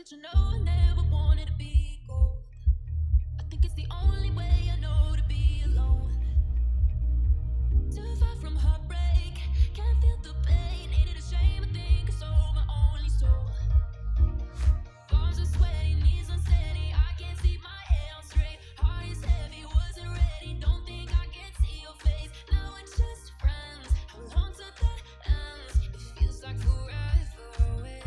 But you know I never wanted to be gold. I think it's the only way I know to be alone. Too far from heartbreak, can't feel the pain. Ain't it a shame? I think it's all my only soul. Palms are sweaty, knees unsteady. I can't see my head on straight. Heart is heavy, wasn't ready. Don't think I can see your face. Now we're just friends. How long till that ends? It feels like forever away.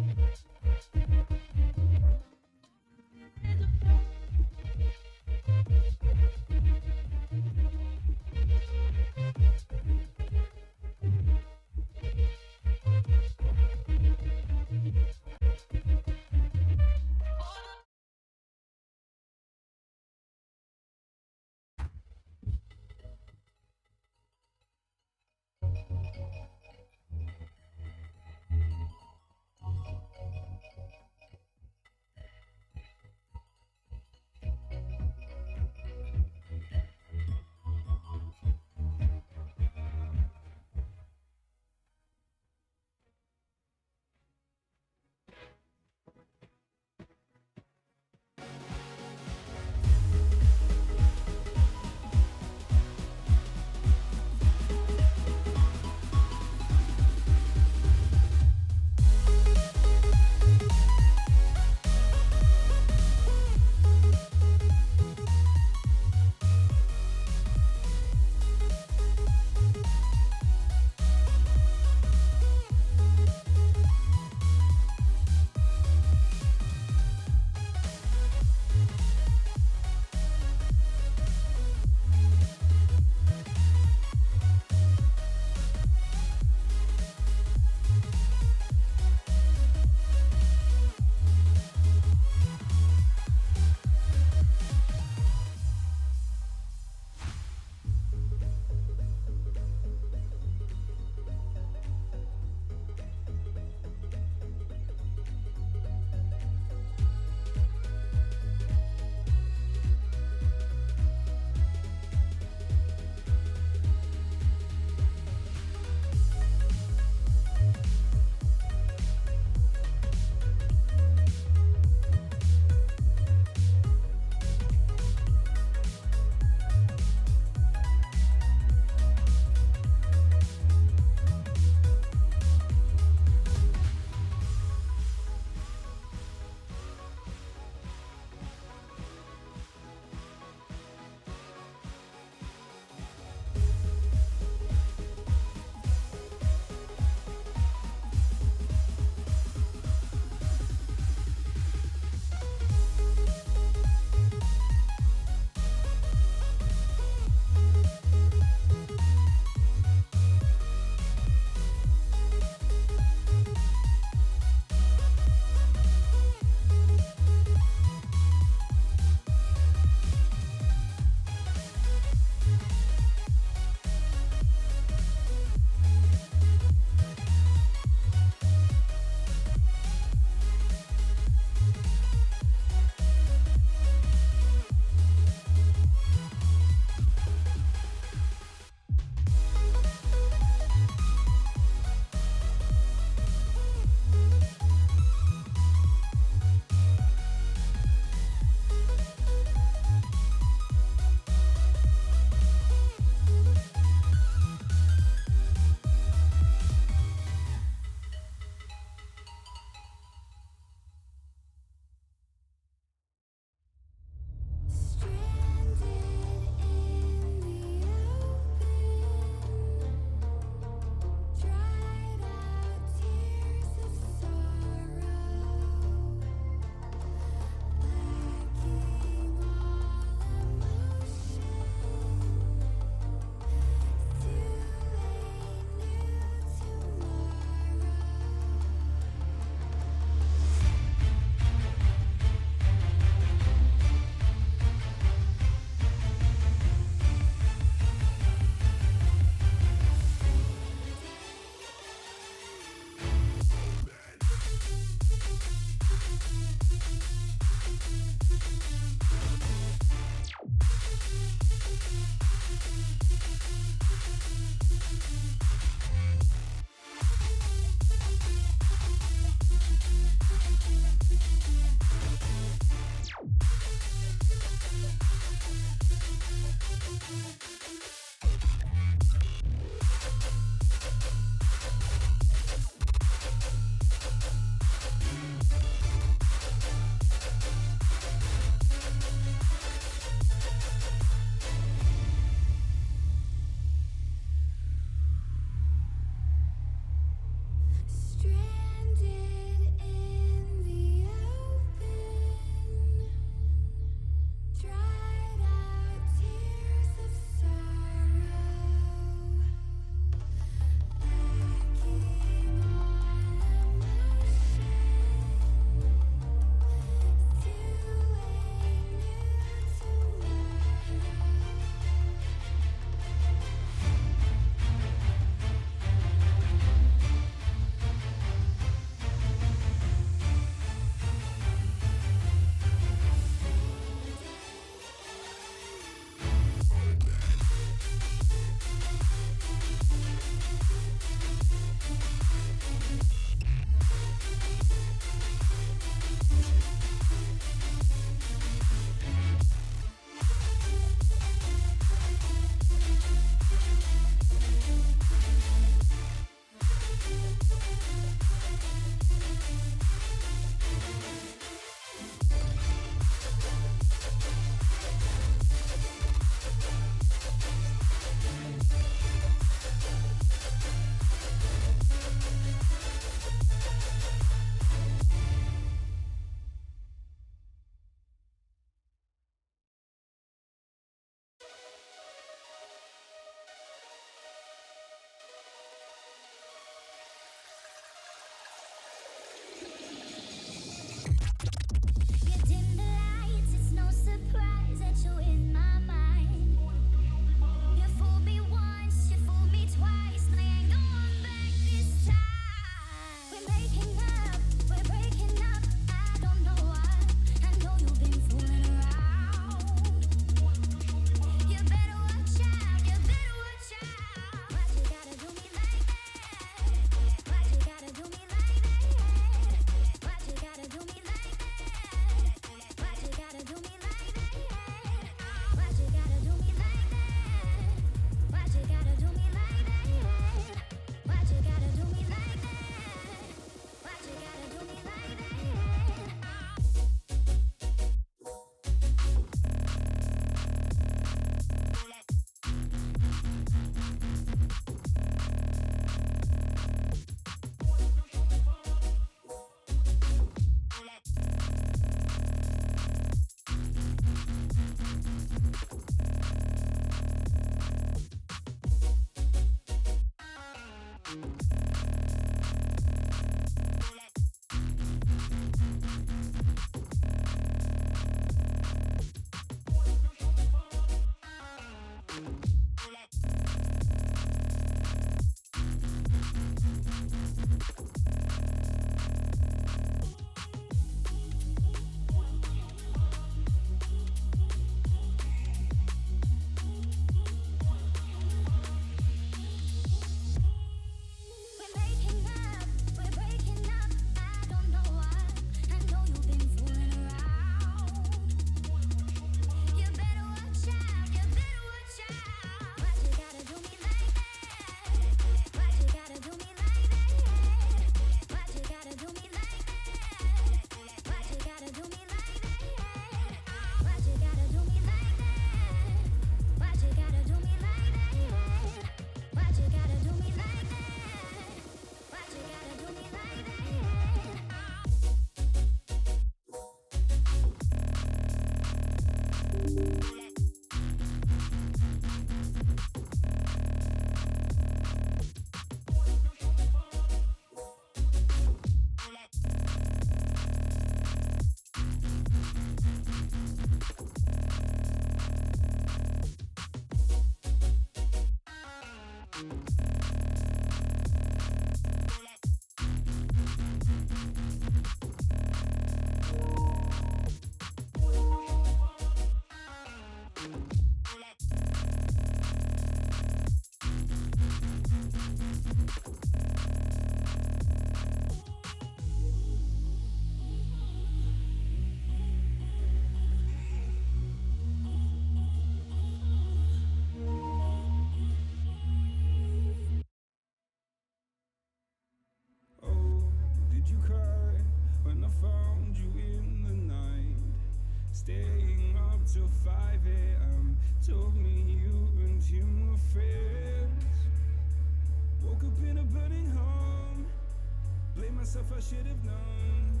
myself I should have known.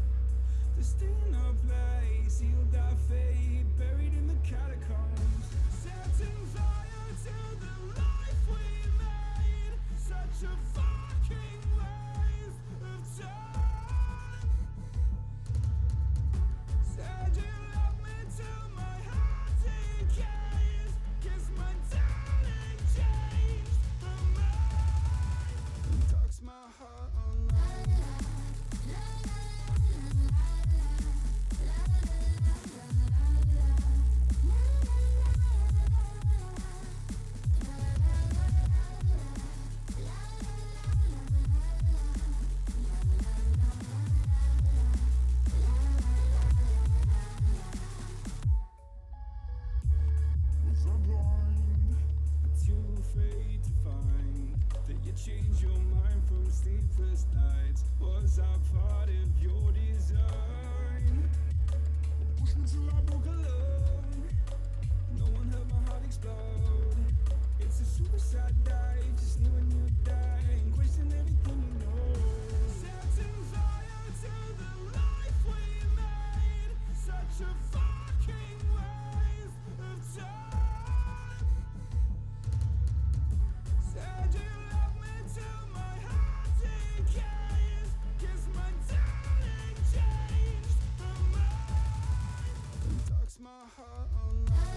Destined a place, sealed our fate, buried in the catacombs. Setting fire to the life we made. Such a fucking waste of time. Said you love me till my heart decays. Guess my darling changed her mind. Talks my heart online. Afraid to find that you change your mind from sleepless nights. Was I part of your design? Push me till I broke alone. No one heard my heart explode. It's a suicide dive, just knew when you die and question everything you know. Setting fire to the life we made. Such a fucking waste of time. Said you love me till my heart decays. Guess my darling changed her mind. Talks my heart online.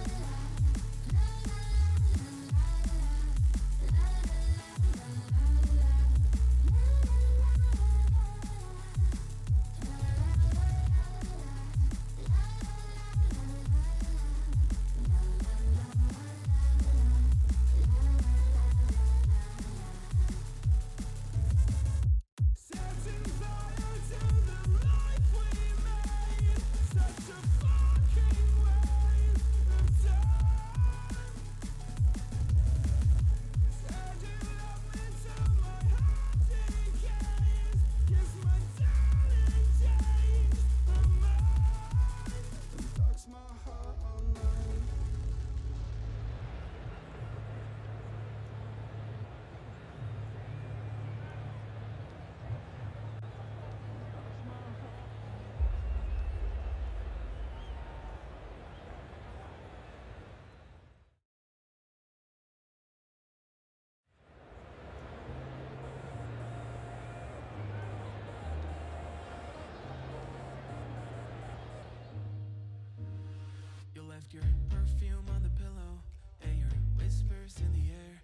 Your perfume on the pillow and your whispers in the air.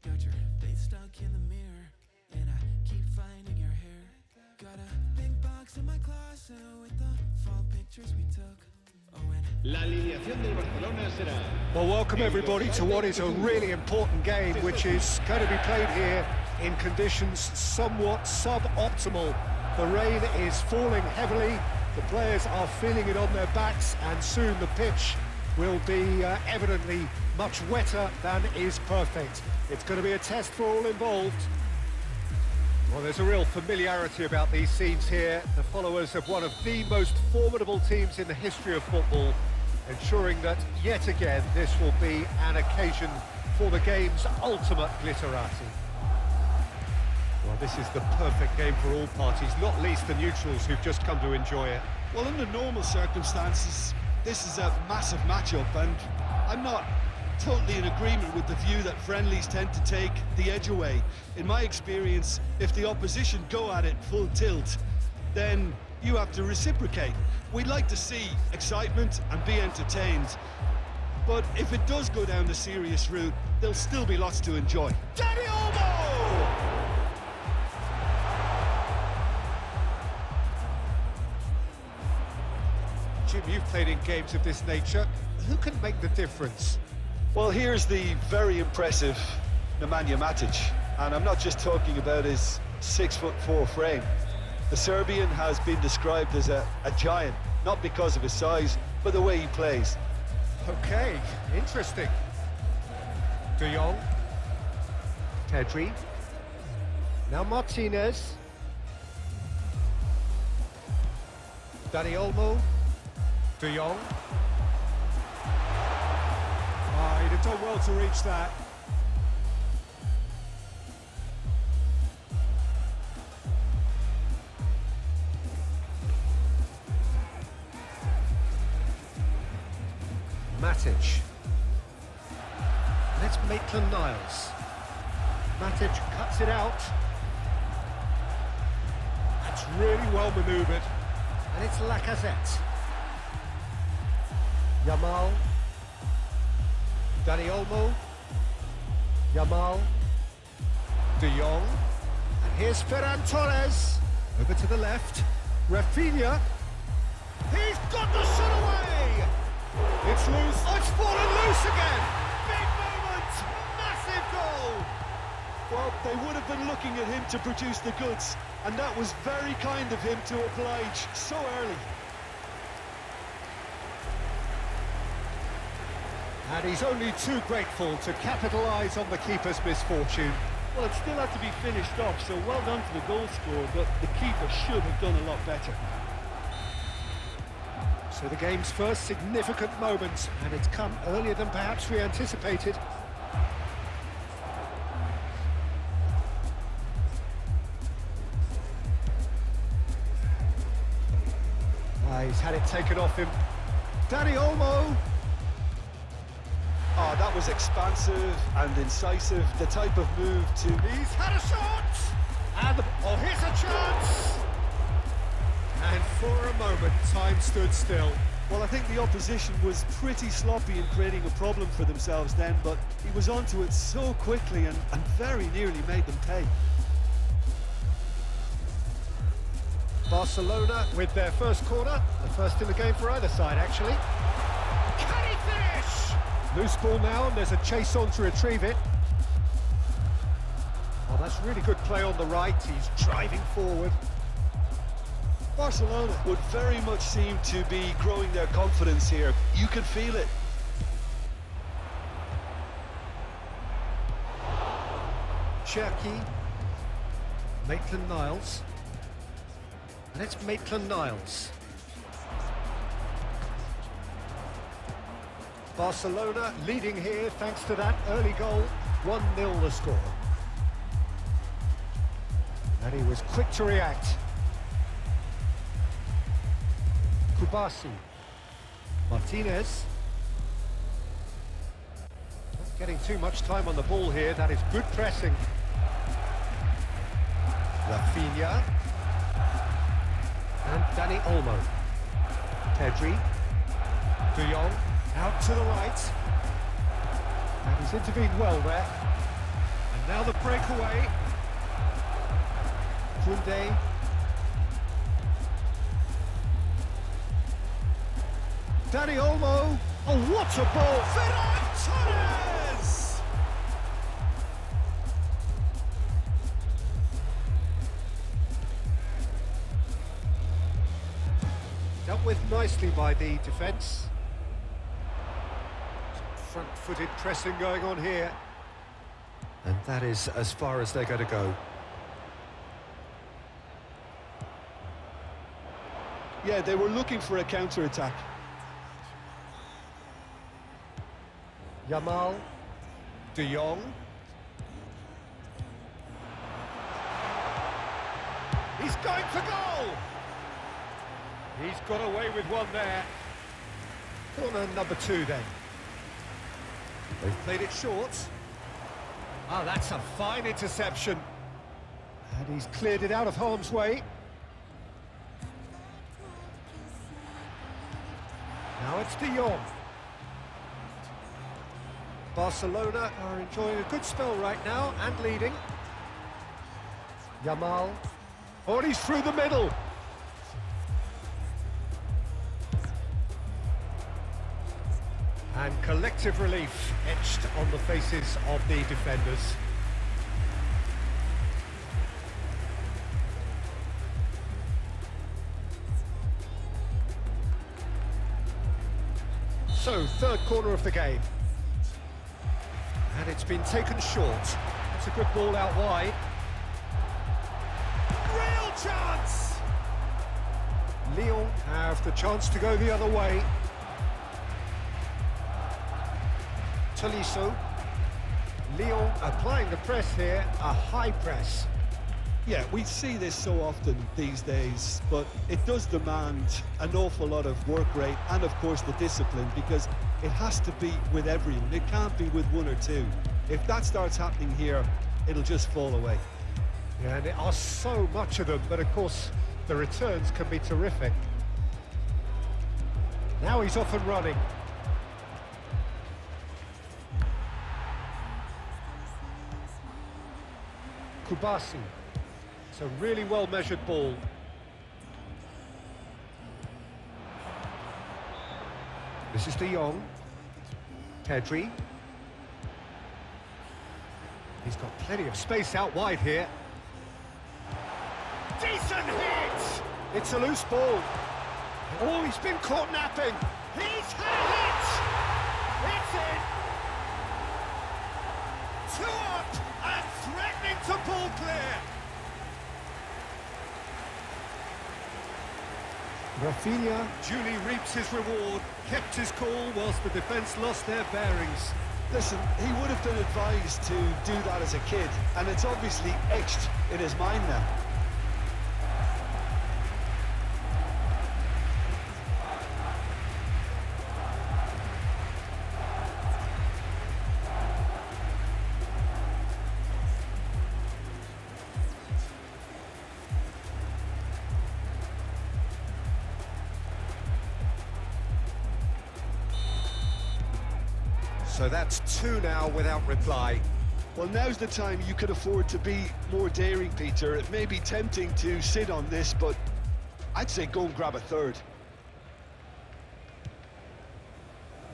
Got your face stuck in the mirror and I keep finding your hair. Got a big box in my closet with the fall pictures we took. La alineación del Barcelona será. Well, welcome everybody to what is a really important game, which is going to be played here in conditions somewhat suboptimal. The rain is falling heavily, the players are feeling it on their backs, and soon the pitch will be evidently much wetter than is perfect. It's going to be a test for all involved. Well, there's a real familiarity about these scenes here. The followers of one of the most formidable teams in the history of football, ensuring that yet again this will be an occasion for the game's ultimate glitterati. Well, this is the perfect game for all parties, not least the neutrals who've just come to enjoy it. Well, under normal circumstances, this is a massive matchup, and I'm not totally in agreement with the view that friendlies tend to take the edge away. In my experience, if the opposition go at it full tilt, then you have to reciprocate. We'd like to see excitement and be entertained, but if it does go down the serious route, there'll still be lots to enjoy. Dani Olmo! Jim, you've played in games of this nature. Who can make the difference? Well, here's the very impressive Nemanja Matic, and I'm not just talking about his 6'4" frame. The Serbian has been described as a giant, not because of his size, but the way he plays. Okay, interesting. De Jong, Pedri, now Martinez, Dani Olmo, De Jong. He'd have done well to reach that. Matic. Let's Maitland-Niles. Matic cuts it out. That's really well manoeuvred. And it's Lacazette. Yamal. Dani Olmo. Yamal. De Jong. And here's Ferran Torres. Over to the left. Rafinha. He's got the shot away! It's loose. Oh, it's fallen loose again! Big moment! Massive goal! Well, they would have been looking at him to produce the goods, and that was very kind of him to oblige so early. And he's only too grateful to capitalise on the keeper's misfortune. Well, it still had to be finished off, so well done for the goal scorer, but the keeper should have done a lot better. So the game's first significant moment, and it's come earlier than perhaps we anticipated. He's had it taken off him. Dani Olmo. Oh, that was expansive and incisive, the type of move to... He's had a shot! And, oh, here's a chance! And for a moment, time stood still. Well, I think the opposition was pretty sloppy in creating a problem for themselves then, but he was onto it so quickly and very nearly made them pay. Barcelona with their first corner, the first in the game for either side, actually. Can he finish? Loose ball now, and there's a chase on to retrieve it. Oh, that's really good play on the right. He's driving forward. Barcelona would very much seem to be growing their confidence here. You could feel it. Cherki. Maitland-Niles. And it's Maitland-Niles. Barcelona leading here thanks to that early goal. 1-0 the score. And he was quick to react. Kubasi. Martinez. Not getting too much time on the ball here. That is good pressing. Rafinha. And Dani Olmo. Pedri. De Jong. Out to the right. And he's intervened well there. And now the breakaway. Koundé. Dani Olmo. Oh, what a ball! Ferran Torres! Dealt with nicely by the defence. Some front-footed pressing going on here. And that is as far as they're going to go. Yeah, they were looking for a counter-attack. Yamal, De Jong. He's going for goal! He's got away with one there. Corner number 2 then. They've played it short. Ah, that's a fine interception. And he's cleared it out of harm's way. Now it's De Jong. Barcelona are enjoying a good spell right now and leading. Yamal. Oh, and he's through the middle. And collective relief etched on the faces of the defenders. So, third corner of the game. And it's been taken short. That's a good ball out wide. Real chance! Lyon have the chance to go the other way. Tolisso. Lyon applying the press here, a high press. Yeah, we see this so often these days, but it does demand an awful lot of work rate and, of course, the discipline, because it has to be with everyone. It can't be with one or two. If that starts happening here, it'll just fall away. Yeah, and there are so much of them, but of course the returns can be terrific. Now he's off and running. Kubasi. It's a really well-measured ball. This is De Jong. Pedri. He's got plenty of space out wide here. Decent hit! It's a loose ball. Oh, he's been caught napping. He's had it! It's in! Two up and threatening to pull clear. Rafinha duly reaps his reward, kept his cool whilst the defence lost their bearings. Listen, he would have been advised to do that as a kid, and it's obviously etched in his mind now. So that's two now without reply. Well, now's the time you could afford to be more daring, Peter. It may be tempting to sit on this, but I'd say go and grab a third.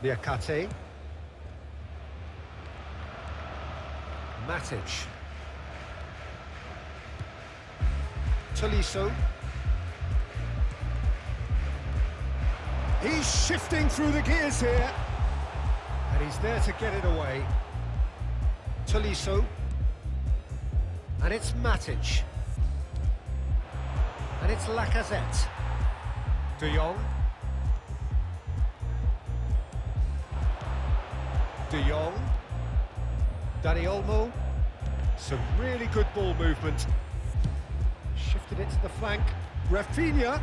Niakate. Matic. Tolisso. He's shifting through the gears here. And he's there to get it away. Tolisso. And it's Matic. And it's Lacazette. De Jong. De Jong. Dani Olmo. Some really good ball movement. Shifted it to the flank. Rafinha.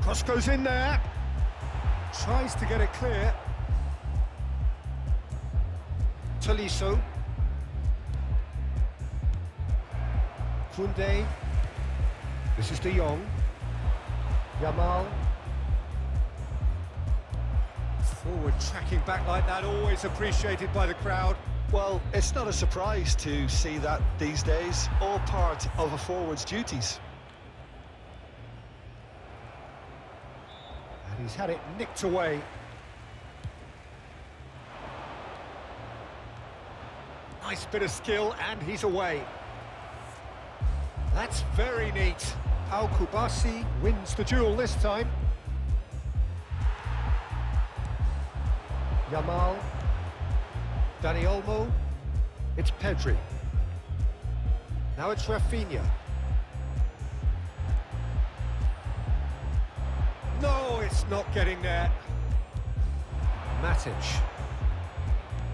Cross goes in there. Tries to get it clear. Tolisso. Koundé. This is De Jong. Yamal. Forward tracking back like that, always appreciated by the crowd. Well, it's not a surprise to see that these days, all part of a forward's duties. And he's had it nicked away. Nice bit of skill, and he's away. That's very neat. Al Kubasi wins the duel this time. Yamal. Dani Olmo. It's Pedri. Now it's Rafinha. No, it's not getting there. Matic.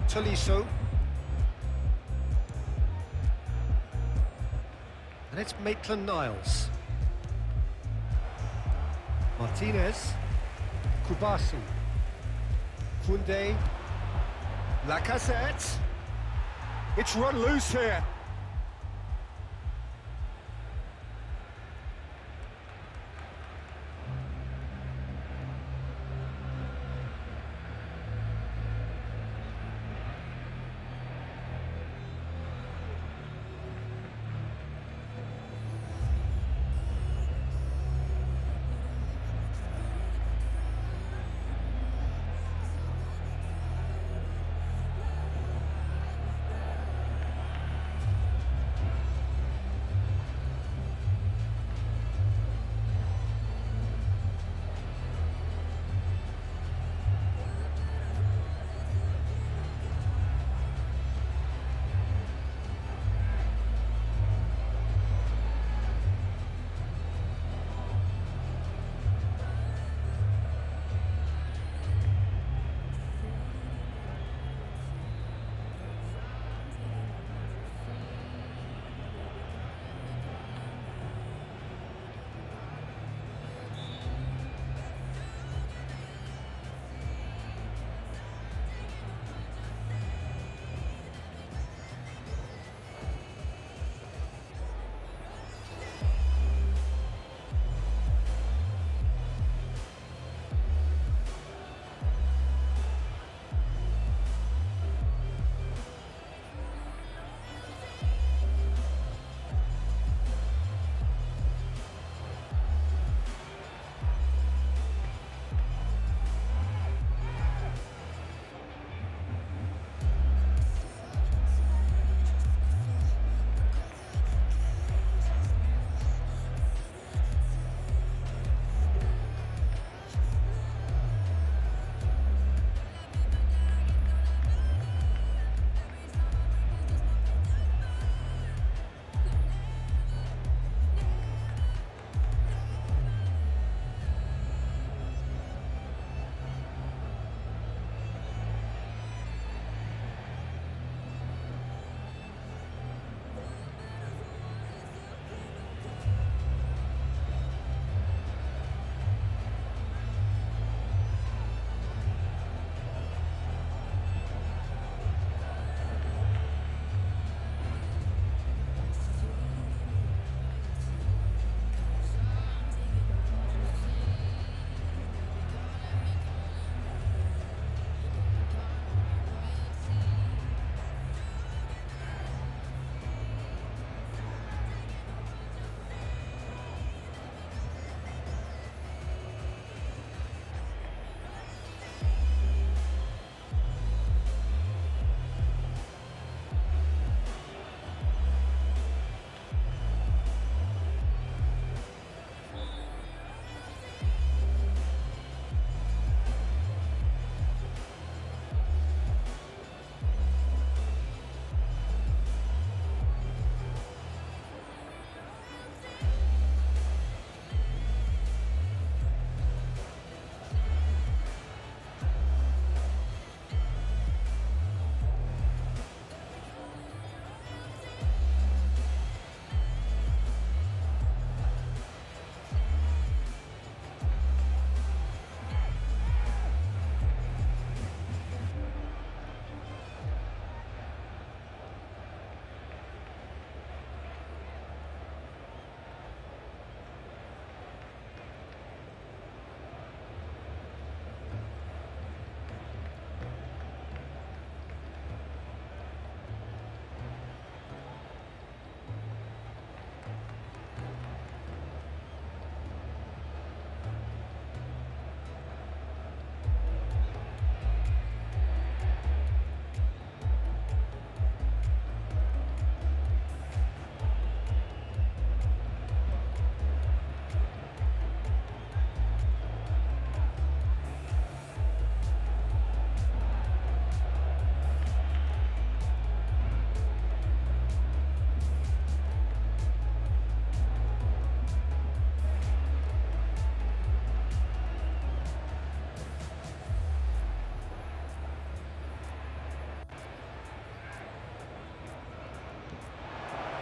Tolisso. And it's Maitland-Niles. Martinez. Kubasi. Koundé. Lacazette. It's run loose here.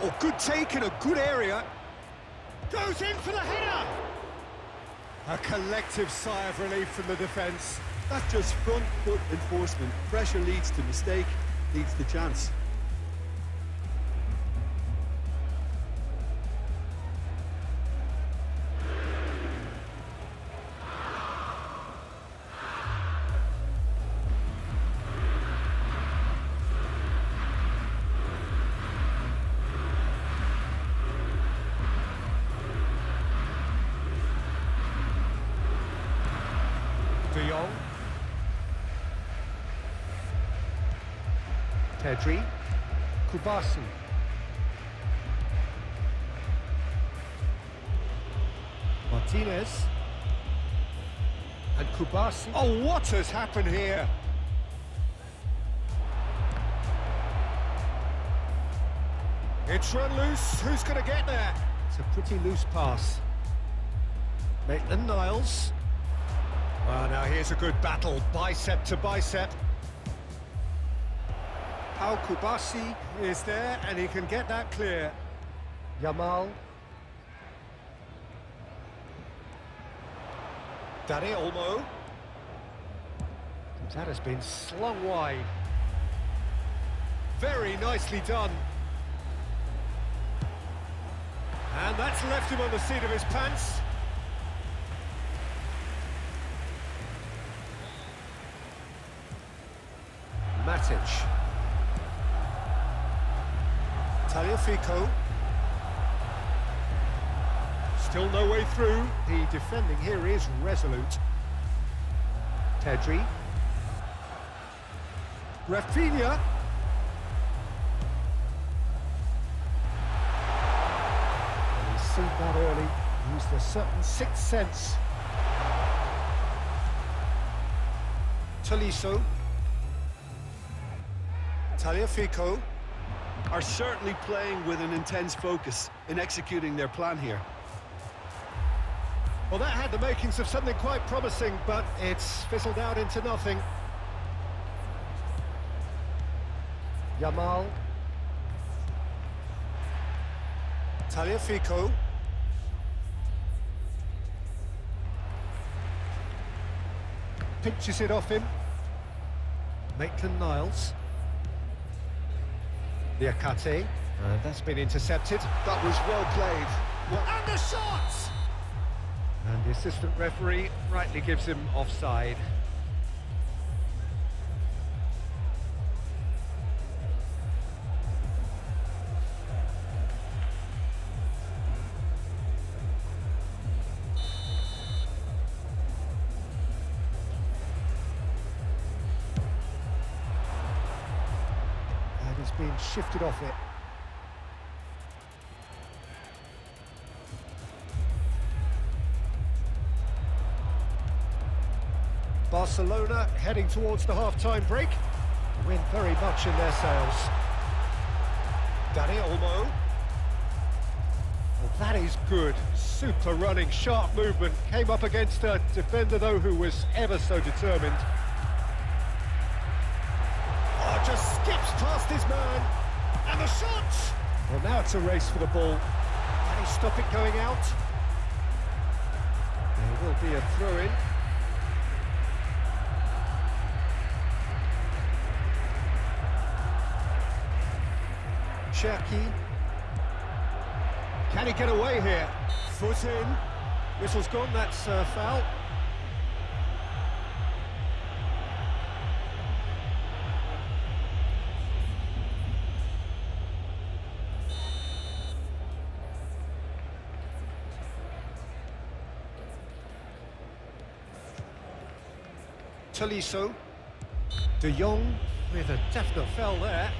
Oh, good take in a good area. Goes in for the header. A collective sigh of relief from the defence. That's just front foot enforcement. Pressure leads to mistake, leads to chance. De Jong. Pedri. Kubasi. Martinez. And Kubasi. Oh, what has happened here? It's run loose. Who's going to get there? It's a pretty loose pass. Maitland-Niles. Well, now here's a good battle, bicep to bicep. Al Kubasi is there, and he can get that clear. Yamal. Dani Olmo. That has been slung wide. Very nicely done. And that's left him on the seat of his pants. Matic. Tagliafico. Still no way through. The defending here is resolute. Pedri. Rafinha. He's seen that early. Used a certain sixth sense. Tolisso. Tagliafico. Are certainly playing with an intense focus in executing their plan here. Well, that had the makings of something quite promising, but it's fizzled out into nothing. Yamal. Tagliafico. Pinches it off him. Maitland-Niles. Diakate. That's been intercepted. That was well played. Well, and the shot! And the assistant referee rightly gives him offside. He's been shifted off it. Barcelona heading towards the half-time break. The wind very much in their sails. Dani Olmo. Well, that is good. Super running, sharp movement. Came up against a defender, though, who was ever so determined. Just skips past his man, and the shot! Well, now it's a race for the ball. Can he stop it going out? There will be a throw-in. Cherki. Can he get away here? Foot in. Whistle's gone, that's a foul. Tolisso. De Jong with a definite foul there.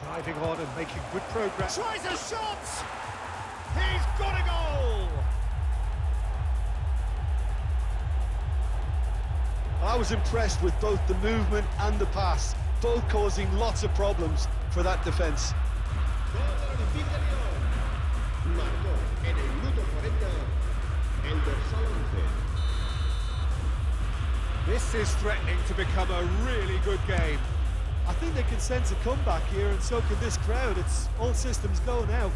Driving on and making good progress. Tries a shot! He's got a goal! I was impressed with both the movement and the pass, both causing lots of problems for that defence. This is threatening to become a really good game. I think they can sense a comeback here, and so can this crowd. It's all systems go now.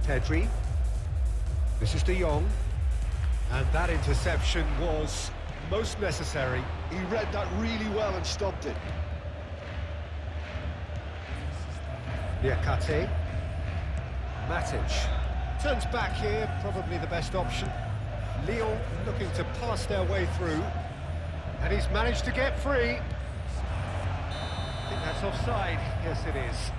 Pedri. This is De Jong. And that interception was most necessary. He read that really well and stopped it. Niakate. Matic. Turns back here, probably the best option. Lyon looking to pass their way through. And he's managed to get free. I think that's offside. Yes, it is.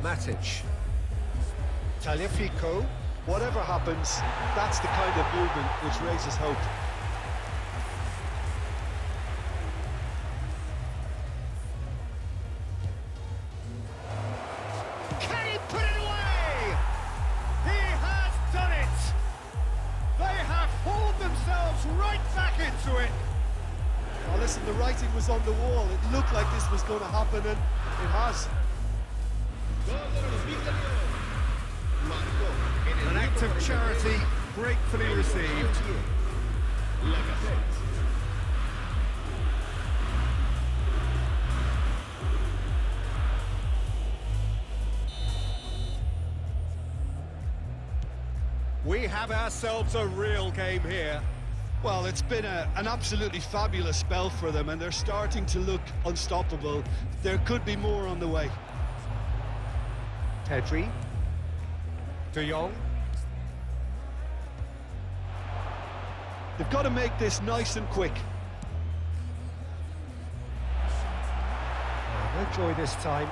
Matic. Tagliafico. Whatever happens, that's the kind of movement which raises hope. Can he put it away? He has done it! They have hauled themselves right back into it. Well, listen, the writing was on the wall. It looked like this was going to happen, and it has. An act of charity gratefully received. We have ourselves a real game here. Well, it's been an absolutely fabulous spell for them, and they're starting to look unstoppable. There could be more on the way. Pedri. De Jong. They've got to make this nice and quick. No joy this time.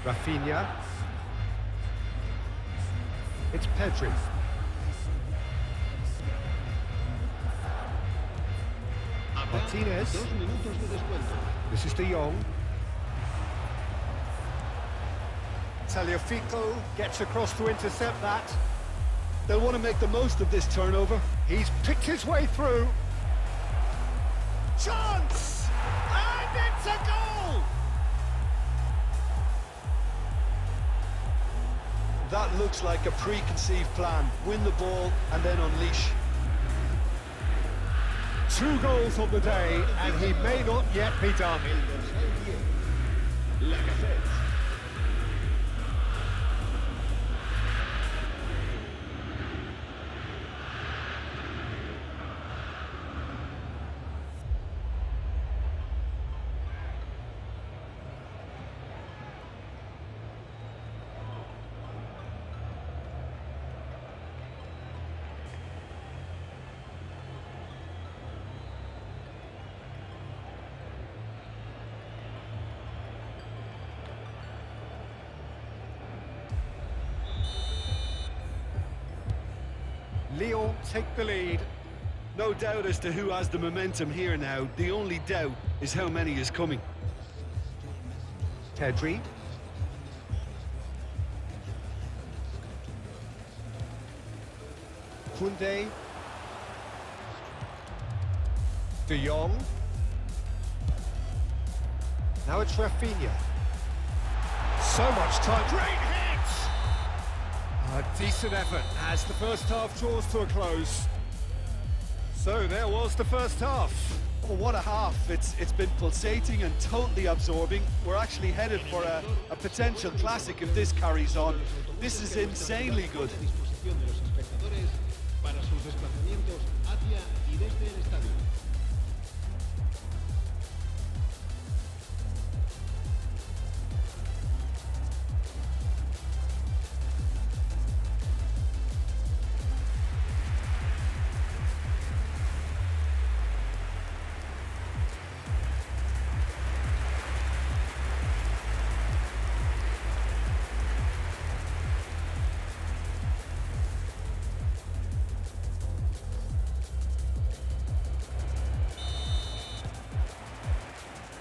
Rafinha. It's Pedri. Martinez. This is De Jong. Tagliafico gets across to intercept that. They'll want to make the most of this turnover. He's picked his way through. Chance! And it's a goal! That looks like a preconceived plan. Win the ball and then unleash. 2 goals on the day, and he may not yet be done. Lyon take the lead. No doubt as to who has the momentum here now. The only doubt is how many is coming. Pedri. Koundé. De Jong. Now it's Rafinha. So much time. Great hit! A decent effort as the first half draws to a close. So there was the first half. Oh, what a half. It's been pulsating and totally absorbing. We're actually headed for a potential classic if this carries on. This is insanely good.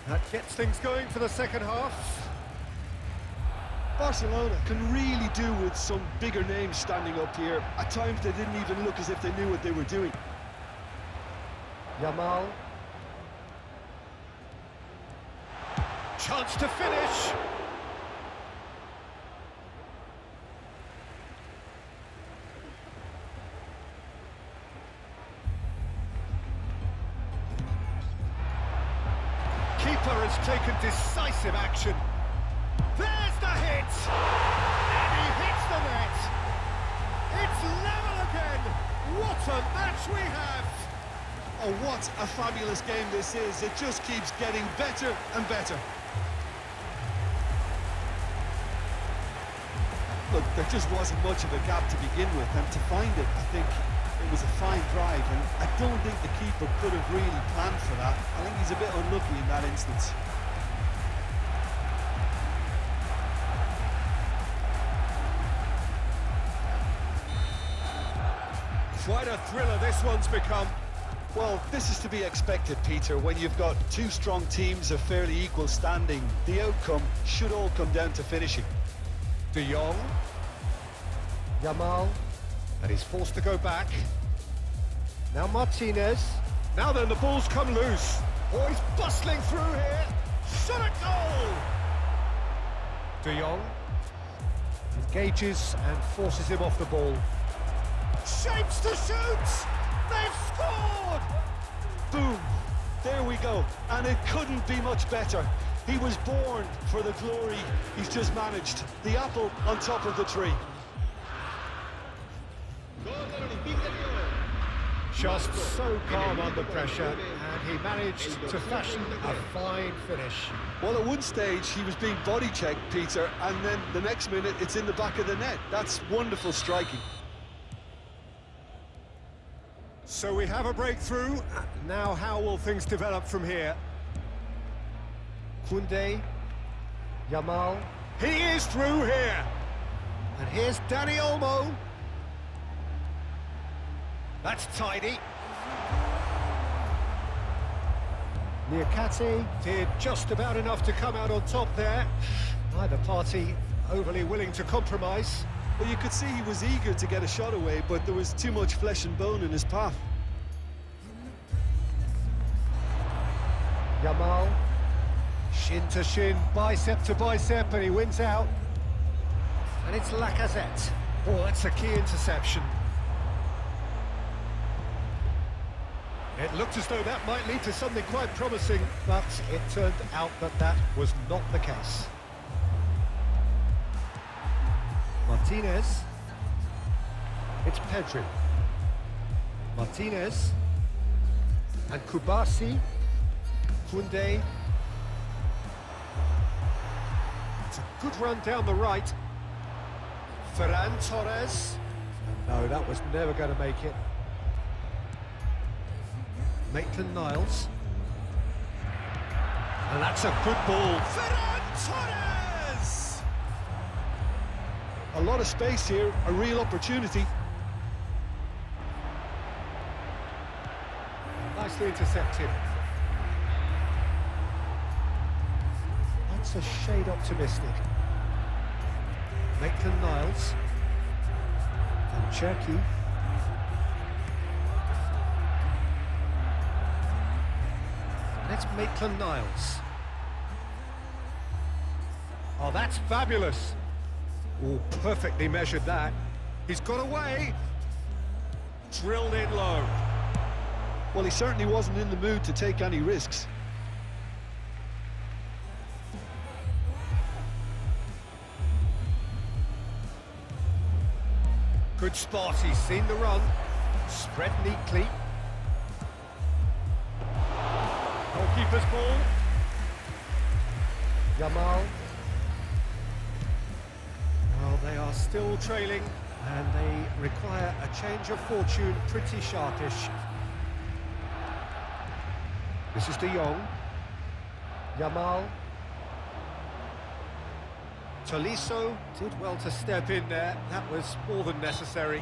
That gets things going for the second half. Barcelona can really do with some bigger names standing up here. At times they didn't even look as if they knew what they were doing. Yamal. Chance to finish. Keeper has taken decisive action. There's the hit! And he hits the net! It's level again! What a match we have! Oh, what a fabulous game this is. It just keeps getting better and better. Look, there just wasn't much of a gap to begin with, and to find it, I think it was a fine drive, and I don't think the keeper could have really planned for that. I think he's a bit unlucky in that instance. Quite a thriller this one's become. Well, this is to be expected, Peter. When you've got two strong teams of fairly equal standing, the outcome should all come down to finishing. De Jong. Yamal. And he's forced to go back. Now Martinez. Now then, the ball's come loose. Oh, he's bustling through here. Shot at goal! De Jong engages and forces him off the ball. Shapes to shoot! They've scored! Boom! There we go. And it couldn't be much better. He was born for the glory he's just managed. The apple on top of the tree. Just so calm under pressure, and he managed to fashion a fine finish. Well, at one stage he was being body checked, Peter, and then the next minute it's in the back of the net. That's wonderful striking. So we have a breakthrough. Now how will things develop from here? Koundé, Yamal. He is through here. And here's Dani Olmo. That's tidy. Niakate did just about enough to come out on top there. Neither party overly willing to compromise. Well, you could see he was eager to get a shot away, but there was too much flesh and bone in his path. Yamal. Shin to shin, bicep to bicep, and he wins out. And it's Lacazette. Oh, that's a key interception. It looked as though that might lead to something quite promising, but it turned out that that was not the case. Martinez. It's Pedri. Martinez. And Kubasi. Koundé. It's a good run down the right. Ferran Torres. No, that was never going to make it. Maitland-Niles. And that's a good ball. Ferran Torres! A lot of space here, a real opportunity. Nicely intercepted. That's a shade optimistic. Maitland-Niles. And Cherki. Let's Maitland-Niles. Oh, that's fabulous. Oh, perfectly measured that. He's got away. Drilled in low. Well, he certainly wasn't in the mood to take any risks. Good spot, he's seen the run. Spread neatly. Goalkeeper's ball. Yamal. Well, they are still trailing, and they require a change of fortune pretty sharpish. This is De Jong. Yamal. Tolisso did well to step in there. That was more than necessary.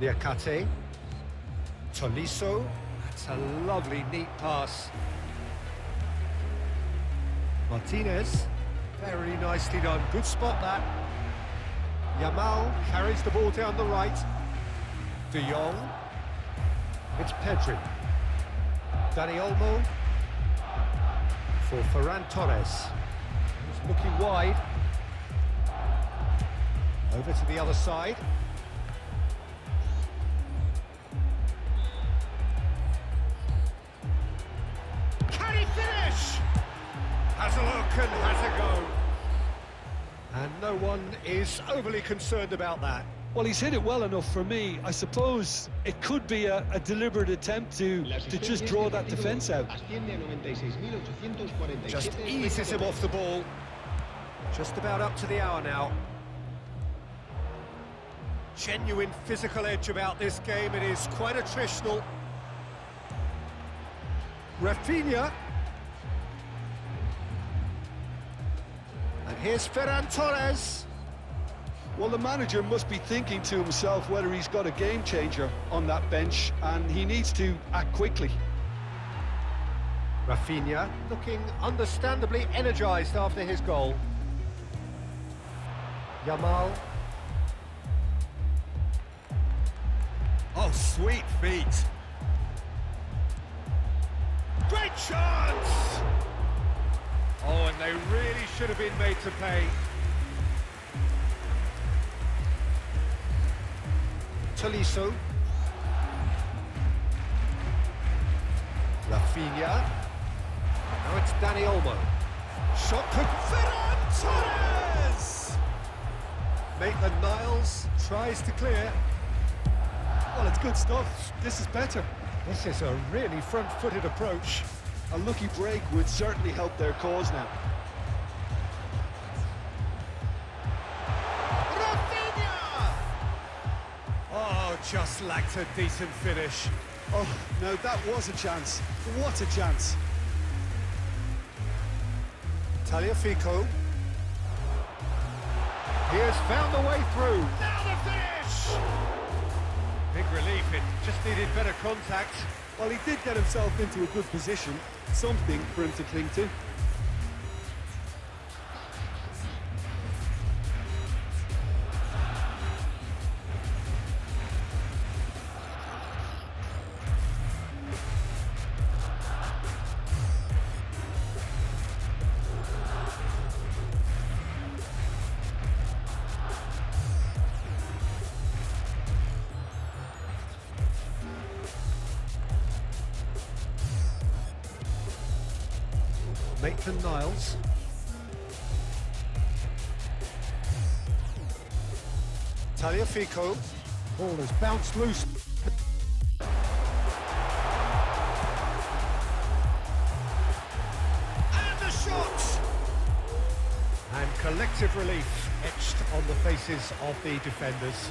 Niakate. Tolisso. That's a lovely, neat pass. Martinez. Very nicely done. Good spot, that. Yamal carries the ball down the right. De Jong. It's Pedri. Dani Olmo. For Ferran Torres. He's looking wide. Over to the other side. Can he finish? Has a look and has a go. And no one is overly concerned about that. Well, he's hit it well enough for me. I suppose it could be a deliberate attempt to just draw that defence out. Just eases him off the ball. Just about up to the hour now. Genuine physical edge about this game. It is quite attritional. Rafinha. And here's Ferran Torres. Well, the manager must be thinking to himself whether he's got a game changer on that bench, and he needs to act quickly. Rafinha looking understandably energised after his goal. Yamal. Oh, sweet feet. Great chance! Oh, and they really should have been made to pay. Tolisso. Rafinha. Now it's Dani Olmo. Shot could Ferran Torres! Maitland-Niles tries to clear. Well, it's good stuff. This is better. This is a really front-footed approach. A lucky break would certainly help their cause now. Rafinha! Oh, just lacked a decent finish. Oh, no, that was a chance. What a chance. Tagliafico. He has found the way through. Now the finish! Big relief, it just needed better contact. Well, he did get himself into a good position. Something for him to cling to. Maitland-Niles. Tagliafico. Ball has bounced loose. And the shot! And collective relief etched on the faces of the defenders.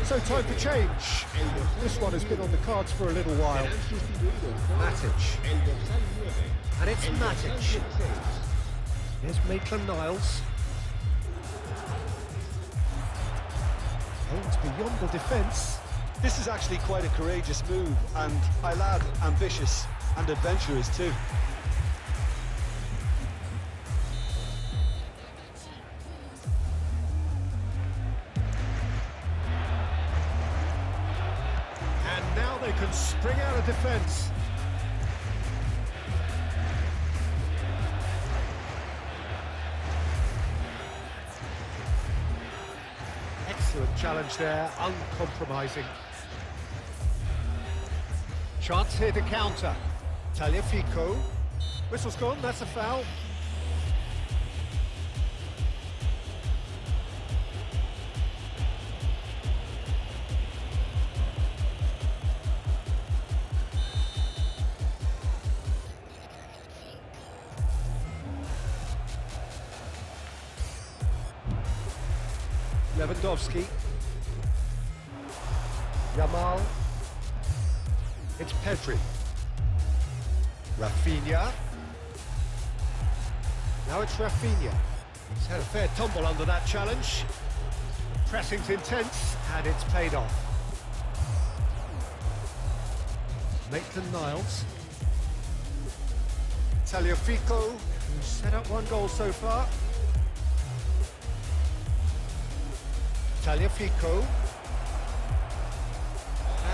So time for change. This one has been on the cards for a little while. Matic. And it's Matic. Here's Maitland-Niles. Oh, it's beyond the defence. This is actually quite a courageous move, and I'll add ambitious and adventurous too. They can spring out of defence. Excellent challenge there, uncompromising. Chance here to counter. Tagliafico. Whistle's gone, that's a foul. Lewandowski. Yamal. It's Pedri. Rafinha. Now it's Rafinha. He's had a fair tumble under that challenge. The pressing's intense, and it's paid off. Maitland-Niles. Tagliafico, who's set up one goal so far. Tagliafico.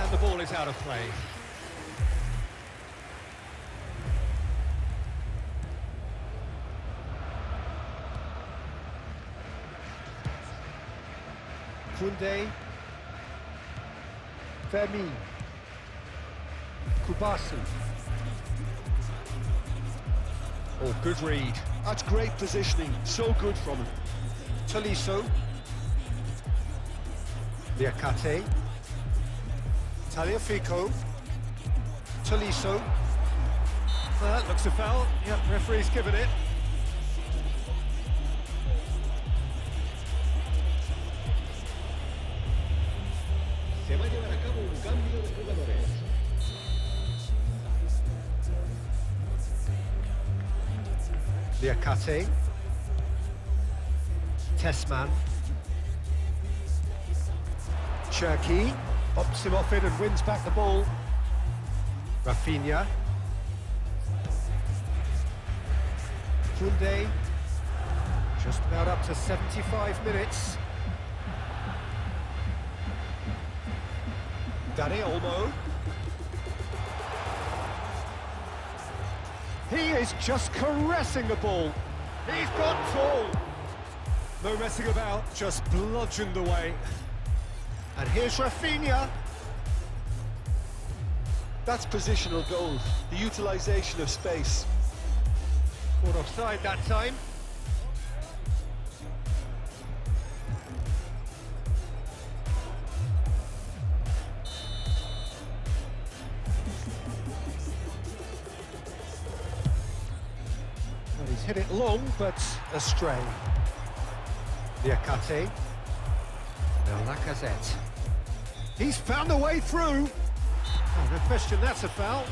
And the ball is out of play. Koundé. Fermin. Kubasi. Oh, good read. That's great positioning, so good from him. Tolisso. Liakate. Tagliafico. Tolisso. That looks a foul. Yep, referee's given it. Se va a llevar a cabo un cambio de jugadores. Liakate. Tessman. Cherki pops him off it and wins back the ball. Rafinha. Koundé. Just about up to 75 minutes. Dani Olmo. He is just caressing the ball. He's got tall. No messing about, just bludgeoned away. And here's Rafinha. That's positional goal, the utilisation of space. Caught offside that time. Well, he's hit it long, but astray. Liakate. Now Lacazette. He's found a way through. Oh, no question, that's a foul.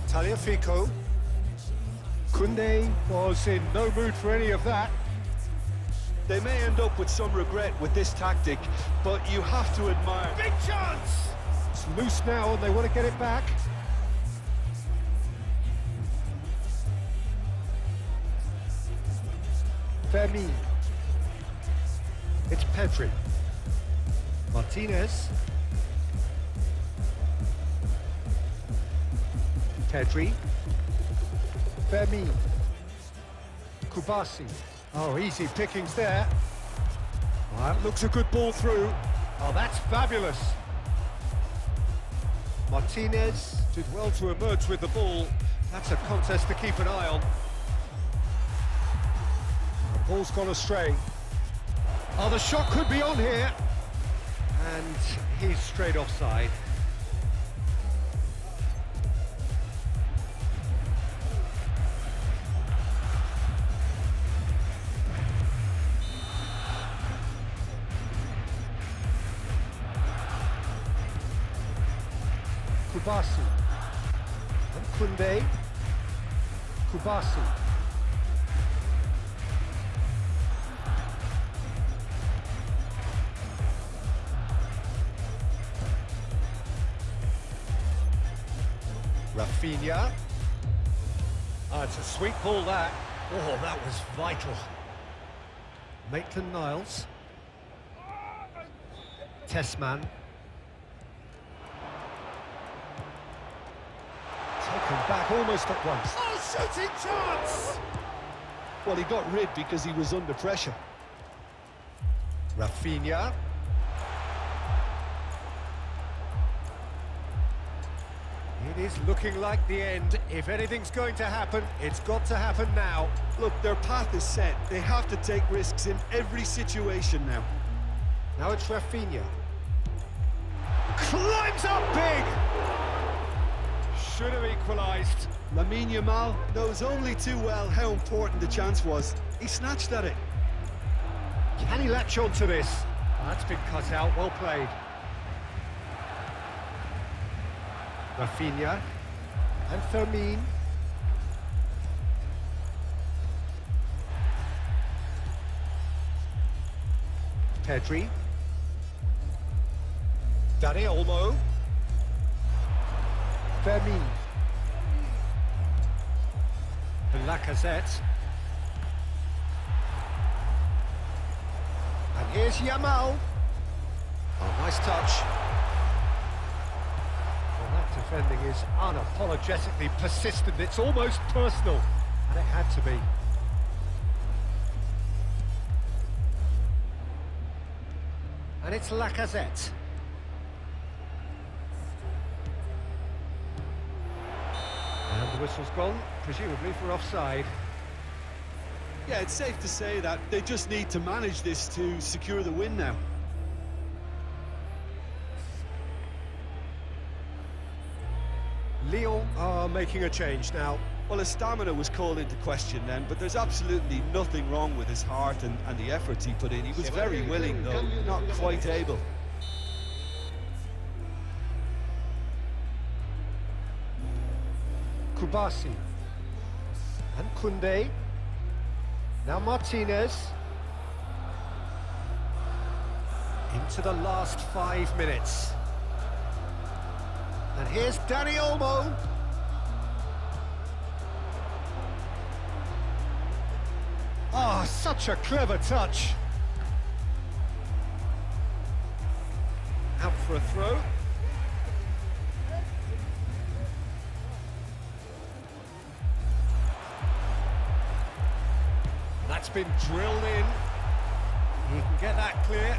Tagliafico. Koundé was in no mood for any of that. They may end up with some regret with this tactic, but you have to admire. Big chance! It's loose now and they want to get it back. Fermin. It's Pedri. Martinez. Pedri. Fermin. Kubasi. Oh, easy pickings there. Oh, that looks a good ball through. Oh, that's fabulous. Martinez did well to emerge with the ball. That's a contest to keep an eye on. The ball's gone astray. Oh, the shot could be on here. And he's straight offside. Kubasi. And Koundé. Kubasi. Rafinha. Oh, it's a sweet ball that. Oh, that was vital. Maitland-Niles. Tessman. Taken back almost at once. Oh, shooting chance! Well, he got rid because he was under pressure. Rafinha. It is looking like the end. If anything's going to happen, it's got to happen now. Look, their path is set. They have to take risks in every situation now. Now it's Rafinha. Climbs up big! should have equalised. Lamine Yamal knows only too well how important the chance was. He snatched at it. Can he latch on to this? That's been cut out, well played. Rafinha and Fermin. Pedri. Dani Olmo. Fermin. And Lacazette. And here's Yamal. Oh, nice touch. Well, that defending is unapologetically persistent. It's almost personal. And it had to be. And it's Lacazette. And the whistle's gone, presumably for offside. Yeah, it's safe to say that they just need to manage this to secure the win now. Lyon are making a change now. Well, his stamina was called into question then, but there's absolutely nothing wrong with his heart and the efforts he put in. He was very willing, though, not quite able. Kubasi. And Koundé. Now Martinez. Into the last 5 minutes. And here's Dani Olmo. Ah, such a clever touch. Out for a throw. That's been drilled in. He can get that clear.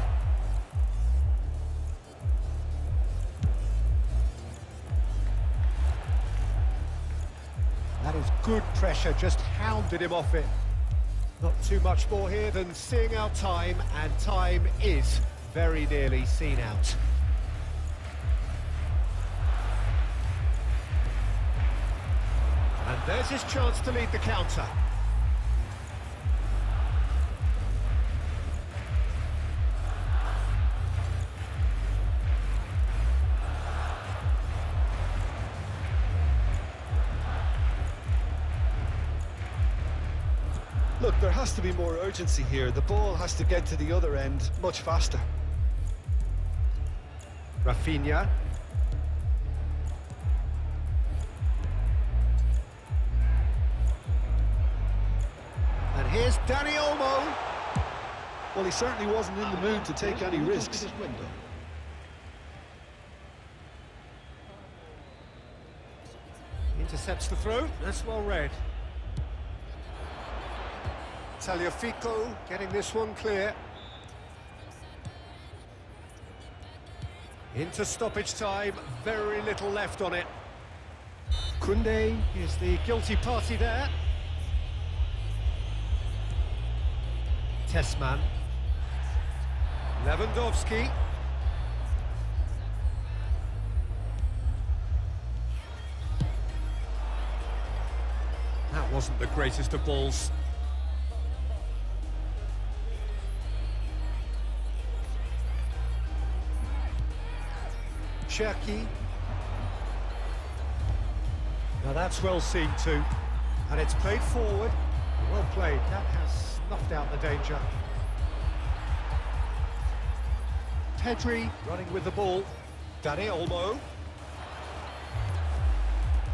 That is good pressure, just hounded him off it. Not too much more here than seeing out time, and time is very nearly seen out. And there's his chance to lead the counter. Look, there has to be more urgency here. The ball has to get to the other end much faster. Rafinha. And here's Dani Olmo. Well, he certainly wasn't in the mood to take any risks. Intercepts the throw. That's well read. Tagliafico getting this one clear. Into stoppage time, very little left on it. Koundé is the guilty party there. Tessman. Lewandowski. That wasn't the greatest of balls. Cherki. Now that's well seen too, and it's played forward. Well played, that has snuffed out the danger. Pedri running with the ball. Dani Olmo.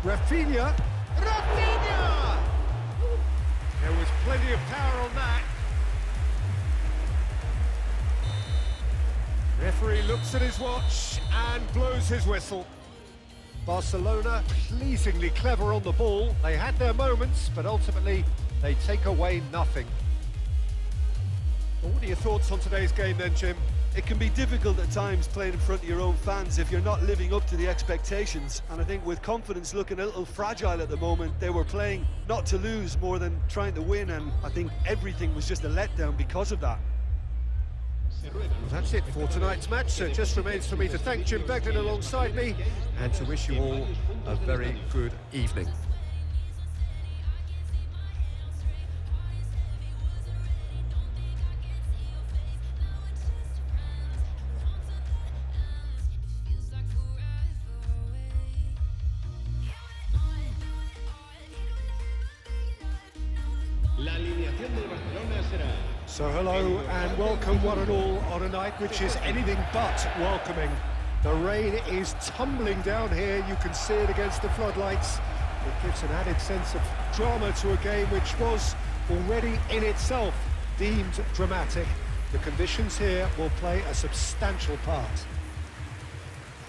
Rafinha. Rafinha! There was plenty of power on that. Referee looks at his watch and blows his whistle. Barcelona pleasingly clever on the ball. They had their moments, but ultimately they take away nothing. Well, what are your thoughts on today's game then, Jim? It can be difficult at times playing in front of your own fans if you're not living up to the expectations. And I think with confidence looking a little fragile at the moment, they were playing not to lose more than trying to win. And I think everything was just a letdown because of that. That's it for tonight's match, so it just remains for me to thank Jim Beglin alongside me and to wish you all a very good evening. La alineación del Barcelona será... So hello and welcome one and all on a night which is anything but welcoming. The rain is tumbling down here, you can see it against the floodlights. It gives an added sense of drama to a game which was already in itself deemed dramatic. The conditions here will play a substantial part.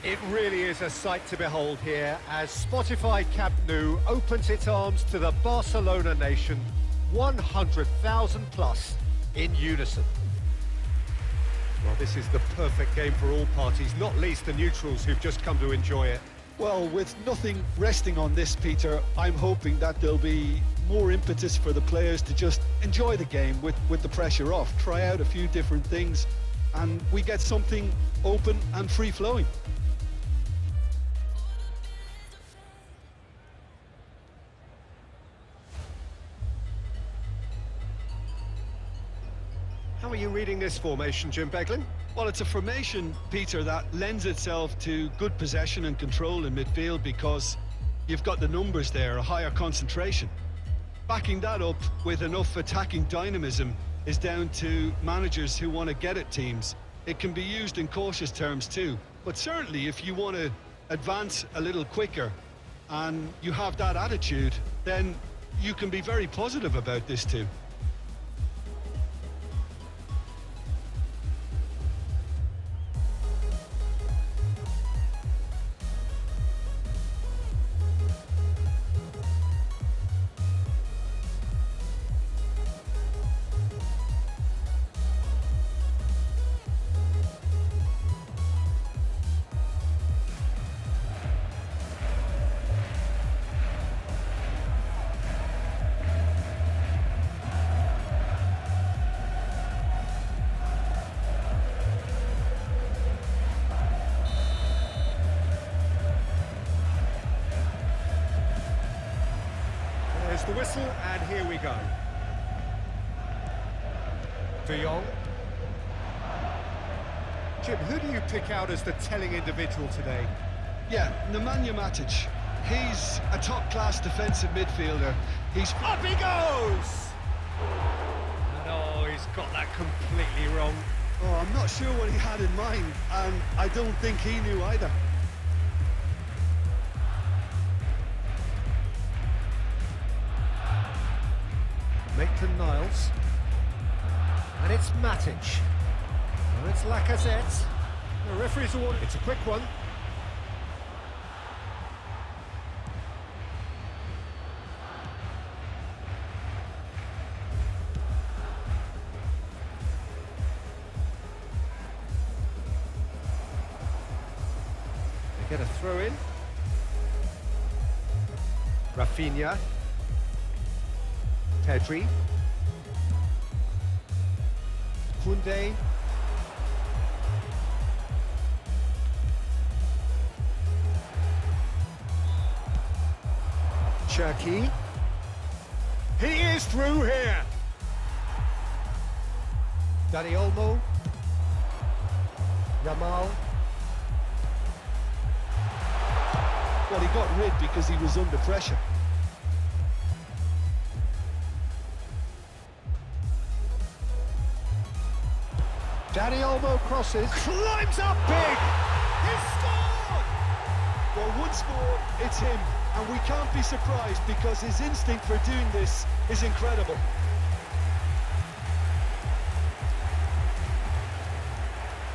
It really is a sight to behold here as Spotify Camp Nou opens its arms to the Barcelona nation, 100,000 plus in unison. Well, this is the perfect game for all parties, not least the neutrals who've just come to enjoy it. Well, with nothing resting on this, Peter, I'm hoping that there'll be more impetus for the players to just enjoy the game with the pressure off, try out a few different things, and we get something open and free-flowing. How are you reading this formation, Jim Beglin? Well, it's a formation, Peter, that lends itself to good possession and control in midfield because you've got the numbers there, a higher concentration. Backing that up with enough attacking dynamism is down to managers who want to get at teams. It can be used in cautious terms too, but certainly if you want to advance a little quicker and you have that attitude, then you can be very positive about this too. The whistle, and here we go. De Jong. Jim, who do you pick out as the telling individual today? Yeah, Nemanja Matic. He's a top-class defensive midfielder. He's... Up he goes! And oh, he's got that completely wrong. Oh, I'm not sure what he had in mind, and I don't think he knew either. Maitland-Niles, and it's Matic, and it's Lacazette. The referee's awarded. It's a quick one. They get a throw in. Rafinha. Pedri, Koundé, Cherki. He is through here. Dani Olmo, Yamal. Well, he got rid because he was under pressure. Dani Olmo crosses, climbs up big! He scored! Well, once more, it's him, and we can't be surprised because his instinct for doing this is incredible.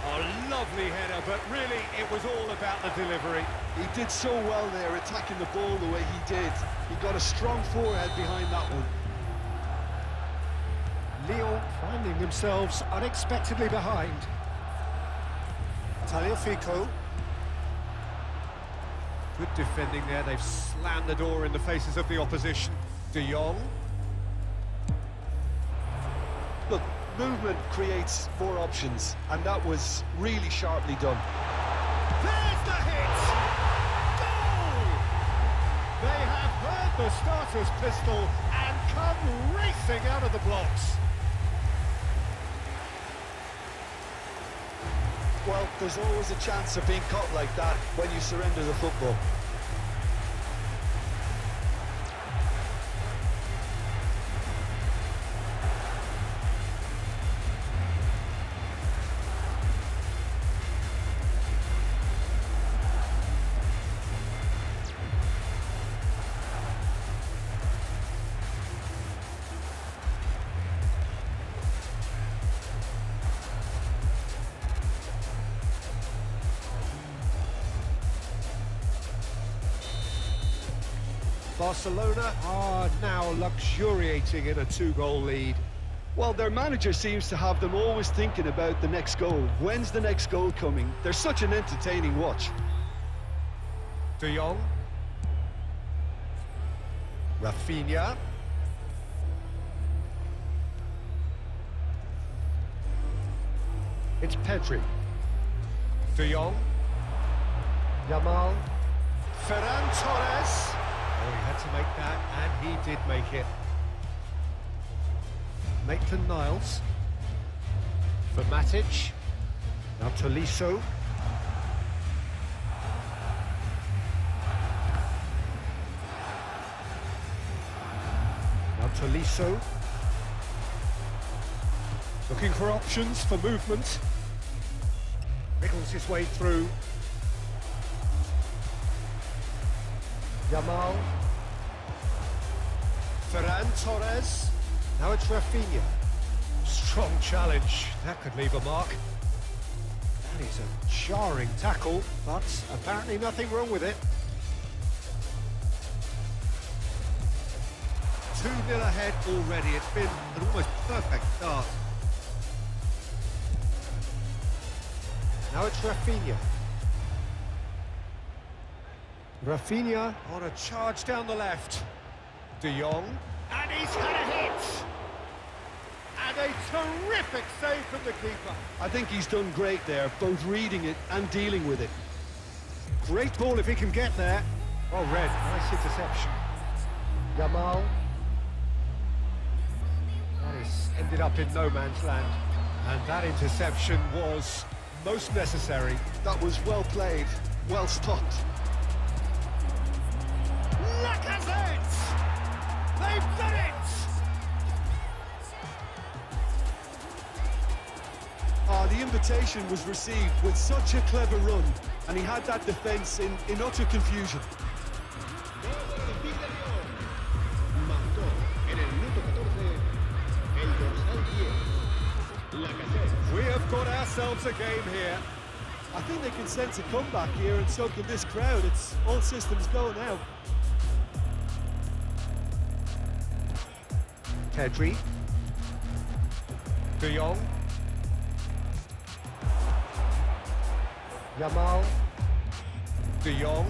A lovely header, but really it was all about the delivery. He did so well there, attacking the ball the way he did. He got a strong forehead behind that one. Lyon finding themselves unexpectedly behind. Tagliafico. Good defending there, they've slammed the door in the faces of the opposition. De Jong. Look, Movement creates more options, and that was really sharply done. There's the hit! Goal! They have heard the starter's pistol and come racing out of the blocks. Well, there's always a chance of being caught like that when you surrender the football. Barcelona are now luxuriating in a two-goal lead. Well, their manager seems to have them always thinking about the next goal. When's the next goal coming? They're such an entertaining watch. De Jong. Rafinha. It's Pedri. De Jong. Yamal. Ferran Torres. Oh, he had to make that, and he did make it. Maitland-Niles. For Matic. Now Tolisso. Now Tolisso. Looking for options for movement. Wriggles his way through. Yamal. Ferran Torres. Now it's Rafinha. Strong challenge. That could leave a mark. That is a jarring tackle, but apparently nothing wrong with it. 2-0 ahead already. It's been an almost perfect start. Now it's Rafinha. Rafinha on a charge down the left. De Jong. And he's had a hit! And a terrific save from the keeper. I think he's done great there, both reading it and dealing with it. Great ball if he can get there. Oh, Red, nice interception. Yamal. That is ended up in no man's land. And that interception was most necessary. That was well played, well stopped. Lacazette! They've done it! The invitation was received with such a clever run, and he had that defence in utter confusion. Marcó en el minuto 14 el dorsal 10, Lacazette. We have got ourselves a game here. I think they can sense a comeback here, and so can this crowd. It's all systems go now. Pedri. De Jong. Yamal. De Jong.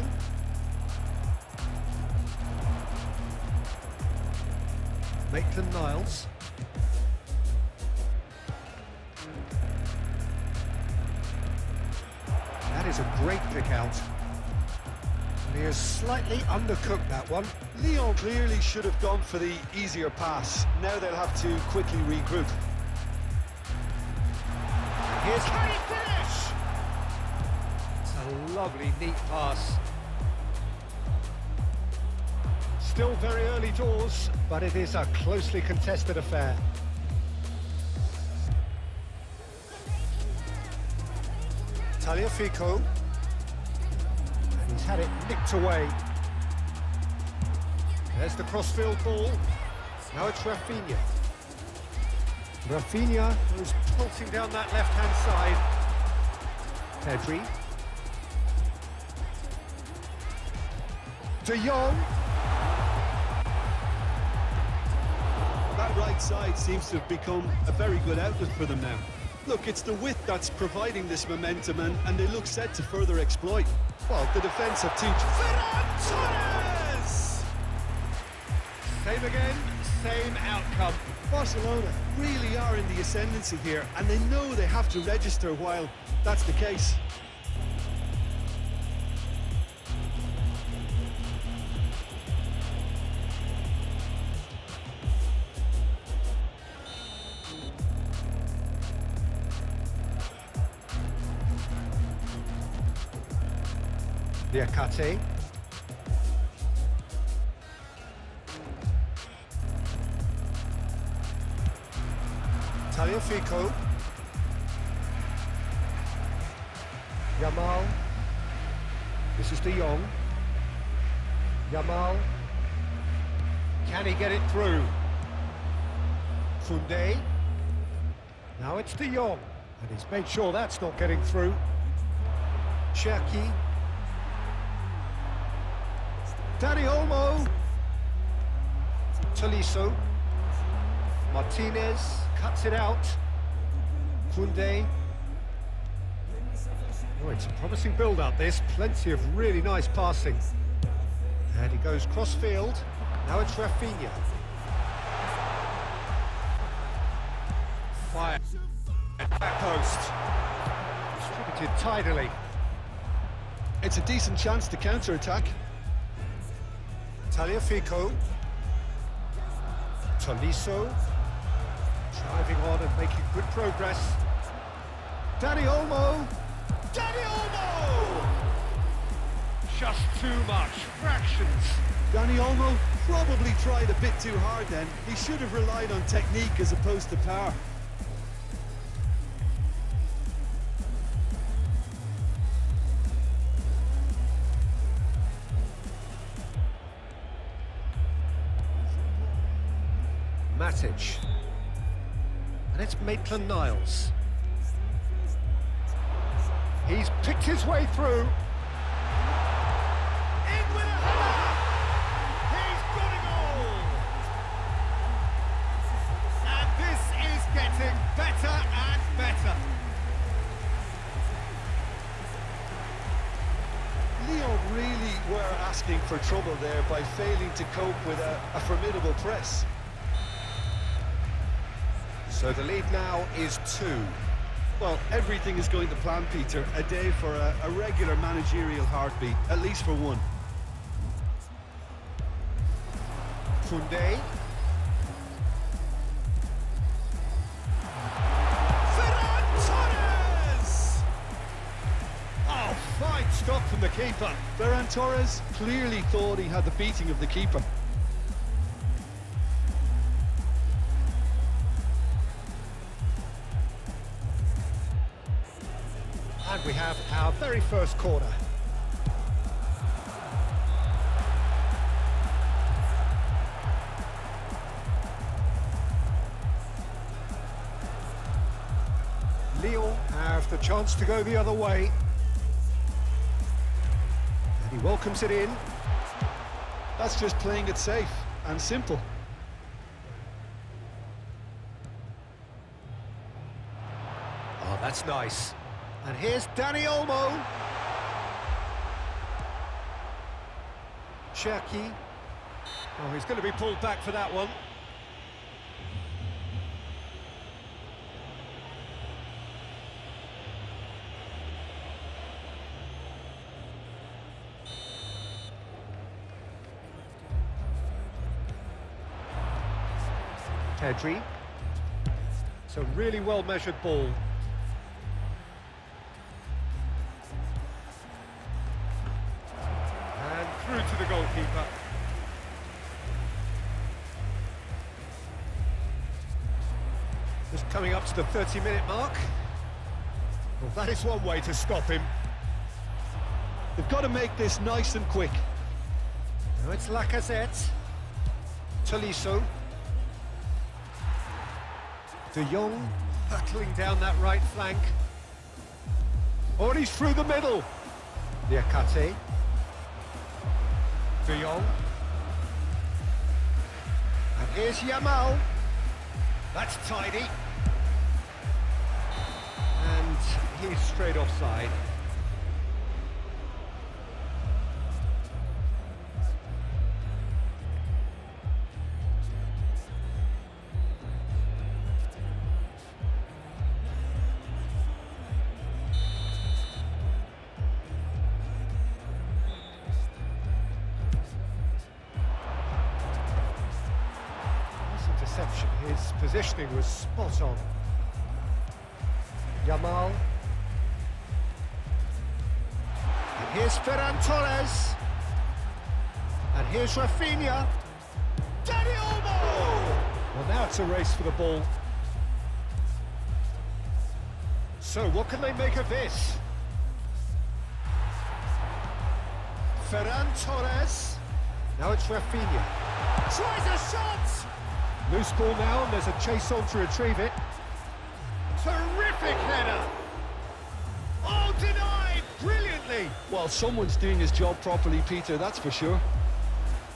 Maitland-Niles. That is a great pick out. And he has slightly undercooked that one. Lyon clearly should have gone for the easier pass. Now they'll have to quickly regroup. Here's can he finish? It's a lovely, neat pass. Still very early doors, but it is a closely contested affair. Tagliafico. And he's had it nicked away. There's the crossfield ball. Now it's Rafinha. Rafinha was pulsing down that left-hand side. Pedri. De Jong. That right side seems to have become a very good outlet for them now. Look, it's the width that's providing this momentum, and they look set to further exploit. Well, the defence have two... Ferran Torres! Save again, same outcome. Barcelona really are in the ascendancy here, and they know they have to register while that's the case. Diakate. Tagliafico. Yamal. This is De Jong. Yamal. Can he get it through? Koundé. Now it's De Jong. And he's made sure that's not getting through. Cherki. Dani Olmo. Tolisso. Martinez cuts it out. Koundé. Oh, it's a promising build-up, this. Plenty of really nice passing. And he goes cross-field. Now it's Rafinha. Fire. Back post. Distributed tidily. It's a decent chance to counter-attack. Tagliafico. Tolisso. Driving on and making good progress. Dani Olmo. Dani Olmo! Just too much. Fractions. Dani Olmo probably tried a bit too hard then. He should have relied on technique as opposed to power. Matic. And it's Maitland-Niles. He's picked his way through. In with a header! He's got it all! And this is getting better and better. Lyon really were asking for trouble there by failing to cope with a formidable press. So the lead now is 2. Well, everything is going to plan, Peter. A day for a regular managerial heartbeat, at least for one. Koundé. Ferran Torres! Oh, fine stop from the keeper. Ferran Torres clearly thought he had the beating of the keeper. And we have our very first corner. Lyon have the chance to go the other way. And he welcomes it in. That's just playing it safe and simple. Oh, that's nice. And here's Dani Olmo. Cherki. Oh, he's going to be pulled back for that one. Pedri. It's a really well-measured ball. And through to the goalkeeper. Just coming up to the 30-minute mark. Well, that is one way to stop him. They've got to make this nice and quick. Now it's Lacazette. Tolisso. De Jong battling down that right flank. Oh, and he's through the middle. Diakate. De Jong. And here's Yamal. That's tidy. And he's straight offside. interception. His positioning was spot on. Yamal. And here's Ferran Torres. And here's Rafinha. Dani Olmo! Well, now it's a race for the ball. So, what can they make of this? Ferran Torres. Now it's Rafinha. Tries a shot! Loose ball now, and there's a chase on to retrieve it. Terrific header! Oh, denied brilliantly! Well, someone's doing his job properly, Peter, that's for sure.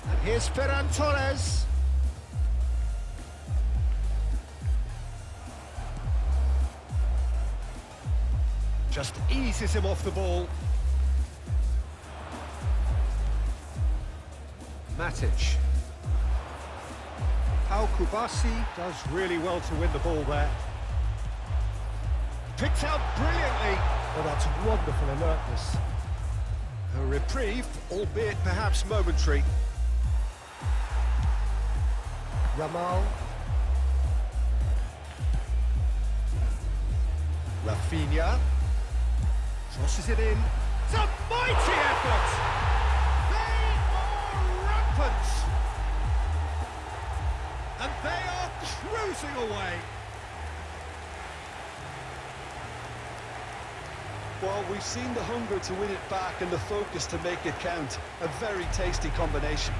And here's Ferran Torres. Just eases him off the ball. Matic. Pau Kubasi does really well to win the ball there. Picked out brilliantly. Well, that's wonderful alertness. A reprieve, albeit perhaps momentary. Yamal. Rafinha. Crosses it in. It's a mighty effort! They are rampant! And they are cruising away. Well, we've seen the hunger to win it back and the focus to make it count. A very tasty combination.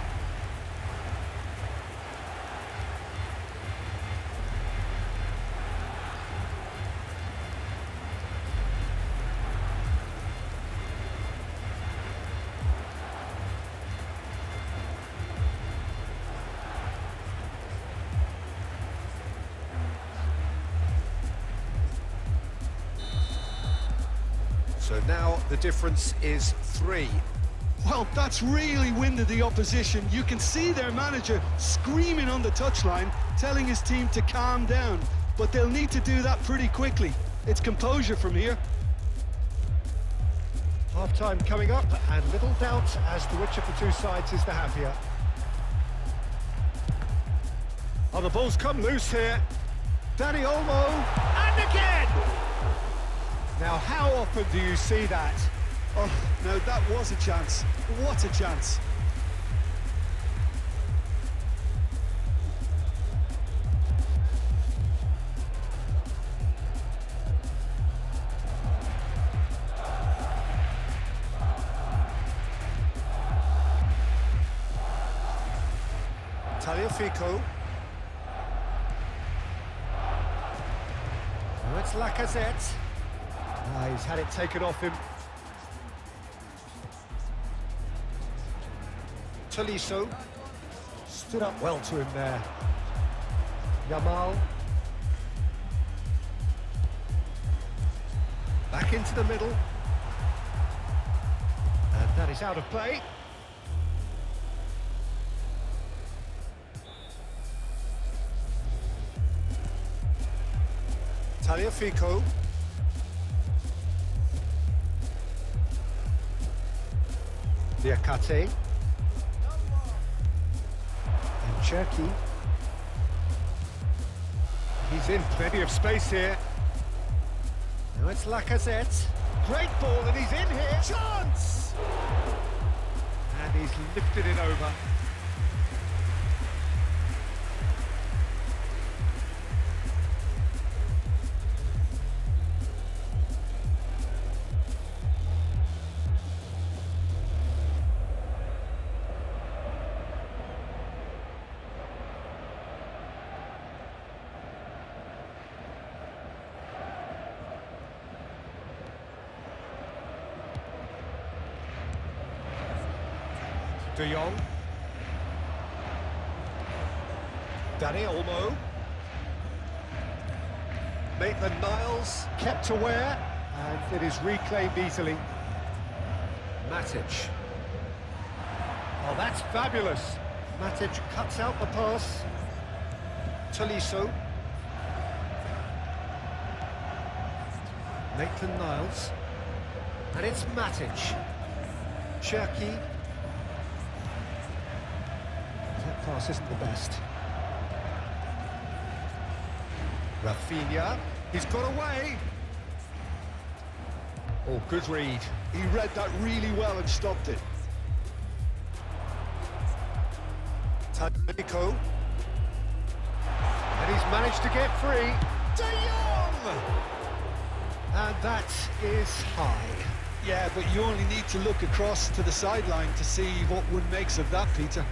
So now the difference is 3. Well, that's really winded the opposition. You can see their manager screaming on the touchline, telling his team to calm down. But they'll need to do that pretty quickly. It's composure from here. Half-time coming up, and little doubt as to which of the two sides is the happier. Oh, the ball's come loose here. Dani Olmo, and again! Now, how often do you see that? Oh, no, that was a chance. What a chance. Tagliafico. Now it's Lacazette. He's had it taken off him. Tolisso stood up well to him there. Yamal. Back into the middle. And that is out of play. Tagliafico. Diakate. And Cherki. He's in plenty of space here. Now it's Lacazette. Great ball, and he's in here. Chance! And he's lifted it over. De Jong. Dani Olmo. Maitland-Niles kept aware, and it is reclaimed easily. Matic. Oh, that's fabulous. Matic cuts out the pass. Tolisso. Maitland-Niles. And it's Matic. Cherki. That pass isn't the best. Rafinha, he's got away. Oh, good read. He read that really well and stopped it. Nico. And he's managed to get free. De Jong! And that is high. Yeah, but you only need to look across to the sideline to see what one makes of that, Peter.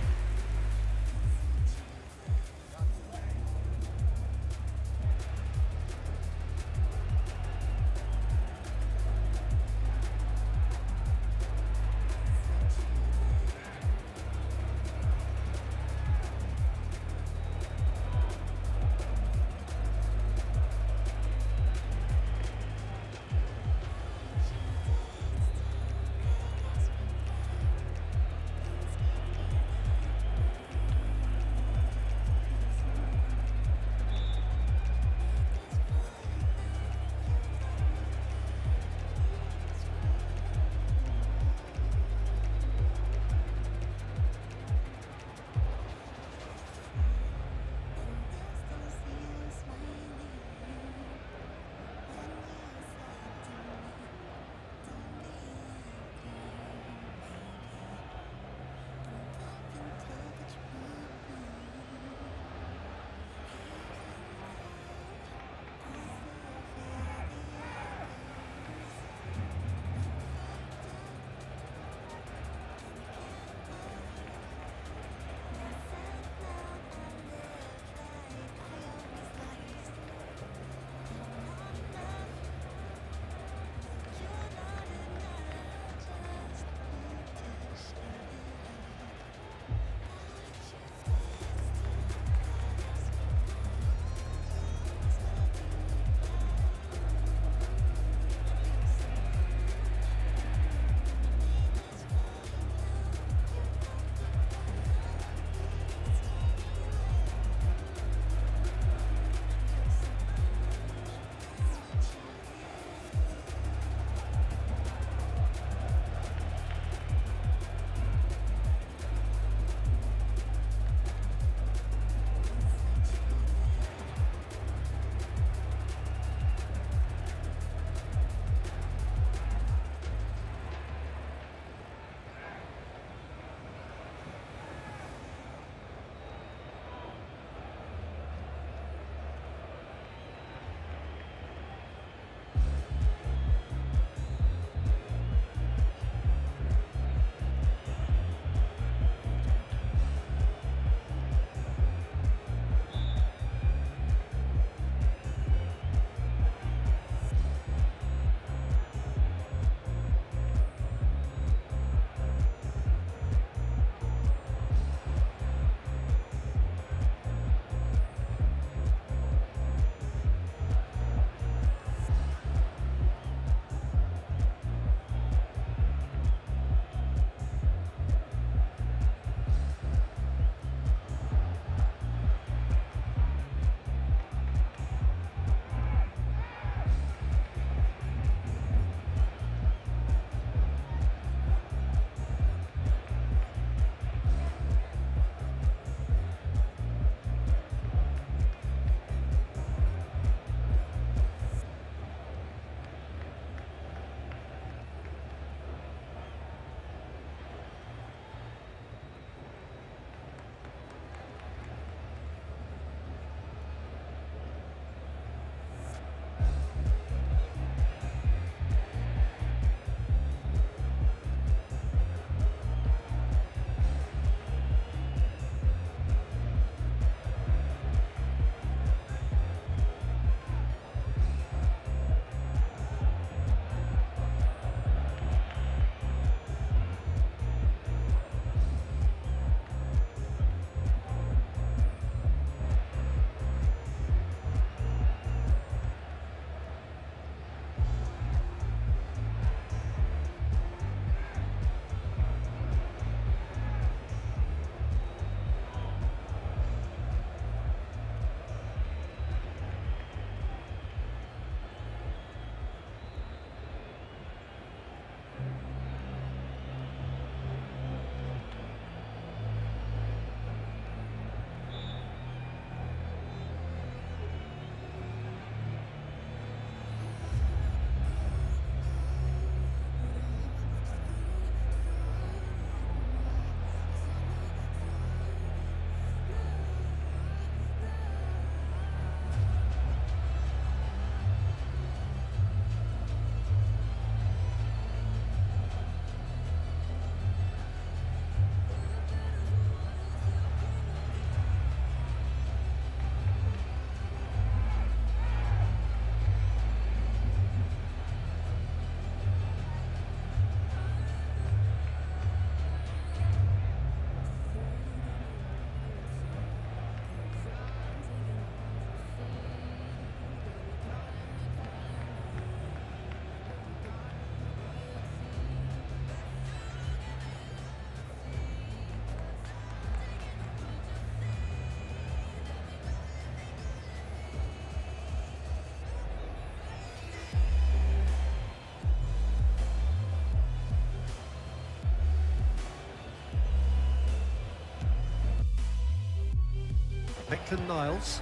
Niles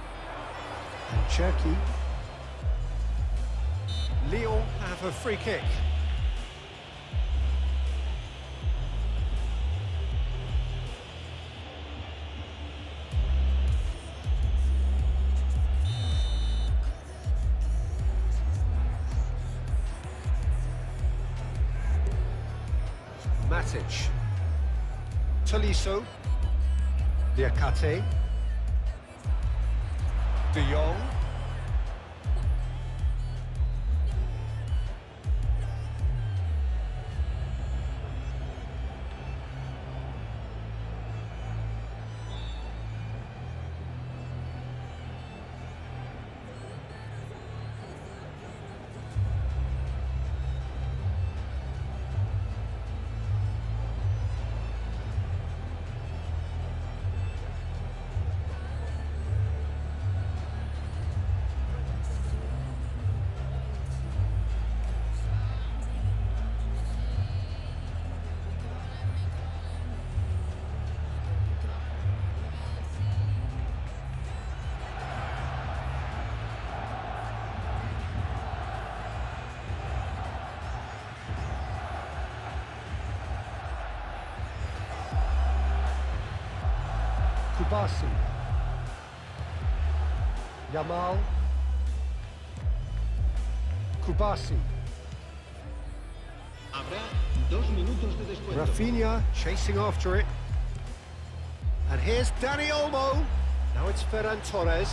and Cherky. Lyon have a free kick. Matic. Tolisso. Diakate. De Jong. Kubasi. Yamal. Kubasi. Habrá 2 minutos de descuento. Rafinha chasing after it. And here's Dani Olmo. Now it's Ferran Torres.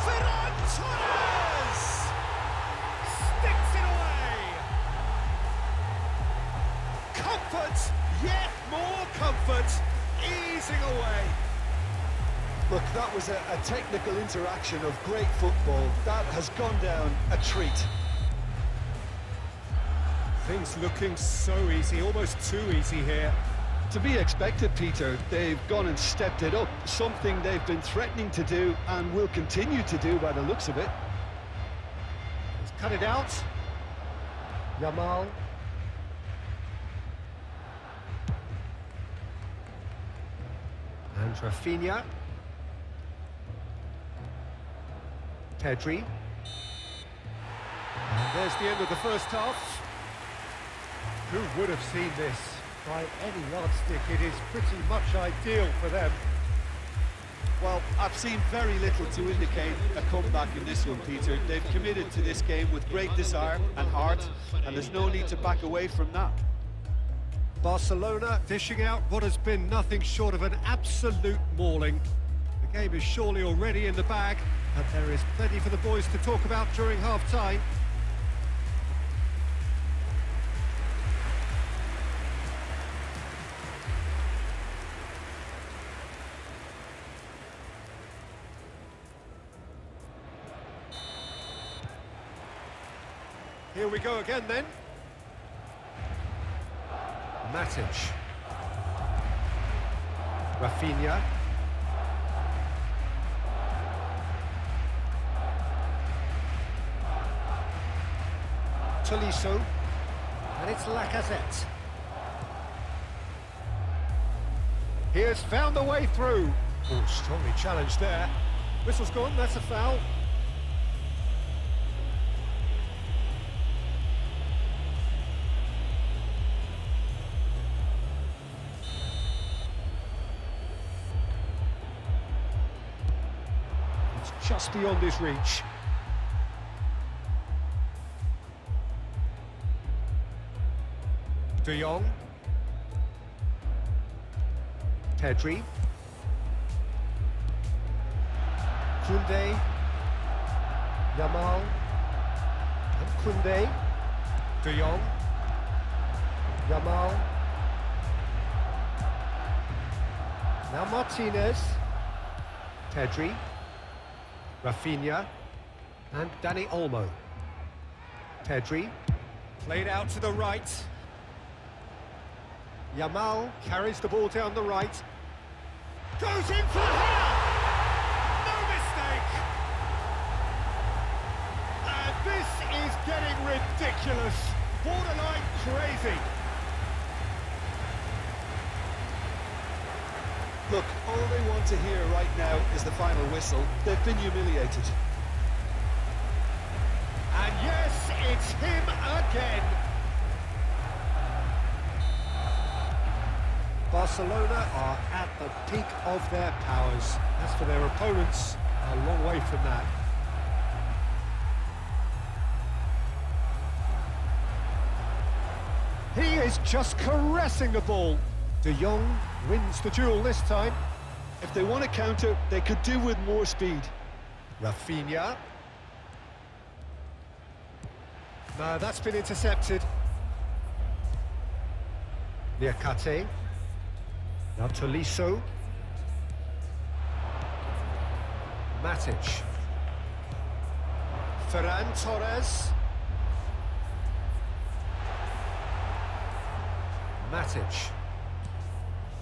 Ferran Torres! Sticks it away! Comfort, yet more comfort, easing away. Look, that was a technical interaction of great football. That has gone down a treat. Things looking so easy, almost too easy here. To be expected, Peter. They've gone and stepped it up, something they've been threatening to do and will continue to do by the looks of it. He's cut it out. Yamal. And Rafinha. Pedri. And there's the end of the first half. Who would have seen this? By any yardstick, it is pretty much ideal for them. Well, I've seen very little to indicate a comeback in this one, Peter. They've committed to this game with great desire and heart, and there's no need to back away from that. Barcelona dishing out what has been nothing short of an absolute mauling. The game is surely already in the bag, and there is plenty for the boys to talk about during half-time. Here we go again then. Matic. Rafinha. Tolisso. And it's Lacazette. He has found a way through. Oh, strongly challenged there. Whistle's gone, that's a foul. Just beyond his reach. De Jong. Pedri. Koundé. Yamal. And Koundé. De Jong. Yamal. Now Martinez. Pedri. Rafinha and Dani Olmo. Pedri, played out to the right. Yamal carries the ball down the right. Goes in for the header! No mistake! And this is getting ridiculous. Borderline crazy. Look, all they want to hear right now is the final whistle. They've been humiliated. And yes, it's him again. Barcelona are at the peak of their powers. As for their opponents, a long way from that. He is just caressing the ball. De Jong wins the duel this time. If they want to counter, they could do with more speed. Rafinha. No, that's been intercepted. Niakate. Now Tolisso. Matic. Ferran Torres. Matic.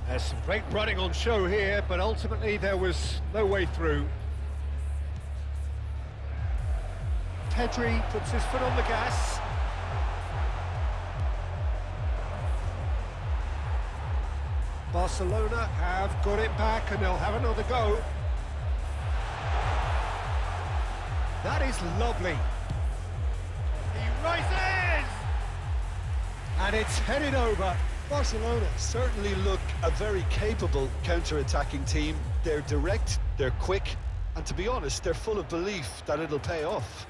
There's some great running on show here, but ultimately there was no way through. Pedri puts his foot on the gas. Barcelona have got it back and they'll have another go. That is lovely. He rises! And it's headed over. Barcelona certainly look a very capable counter-attacking team. They're direct, they're quick, and to be honest, they're full of belief that it'll pay off.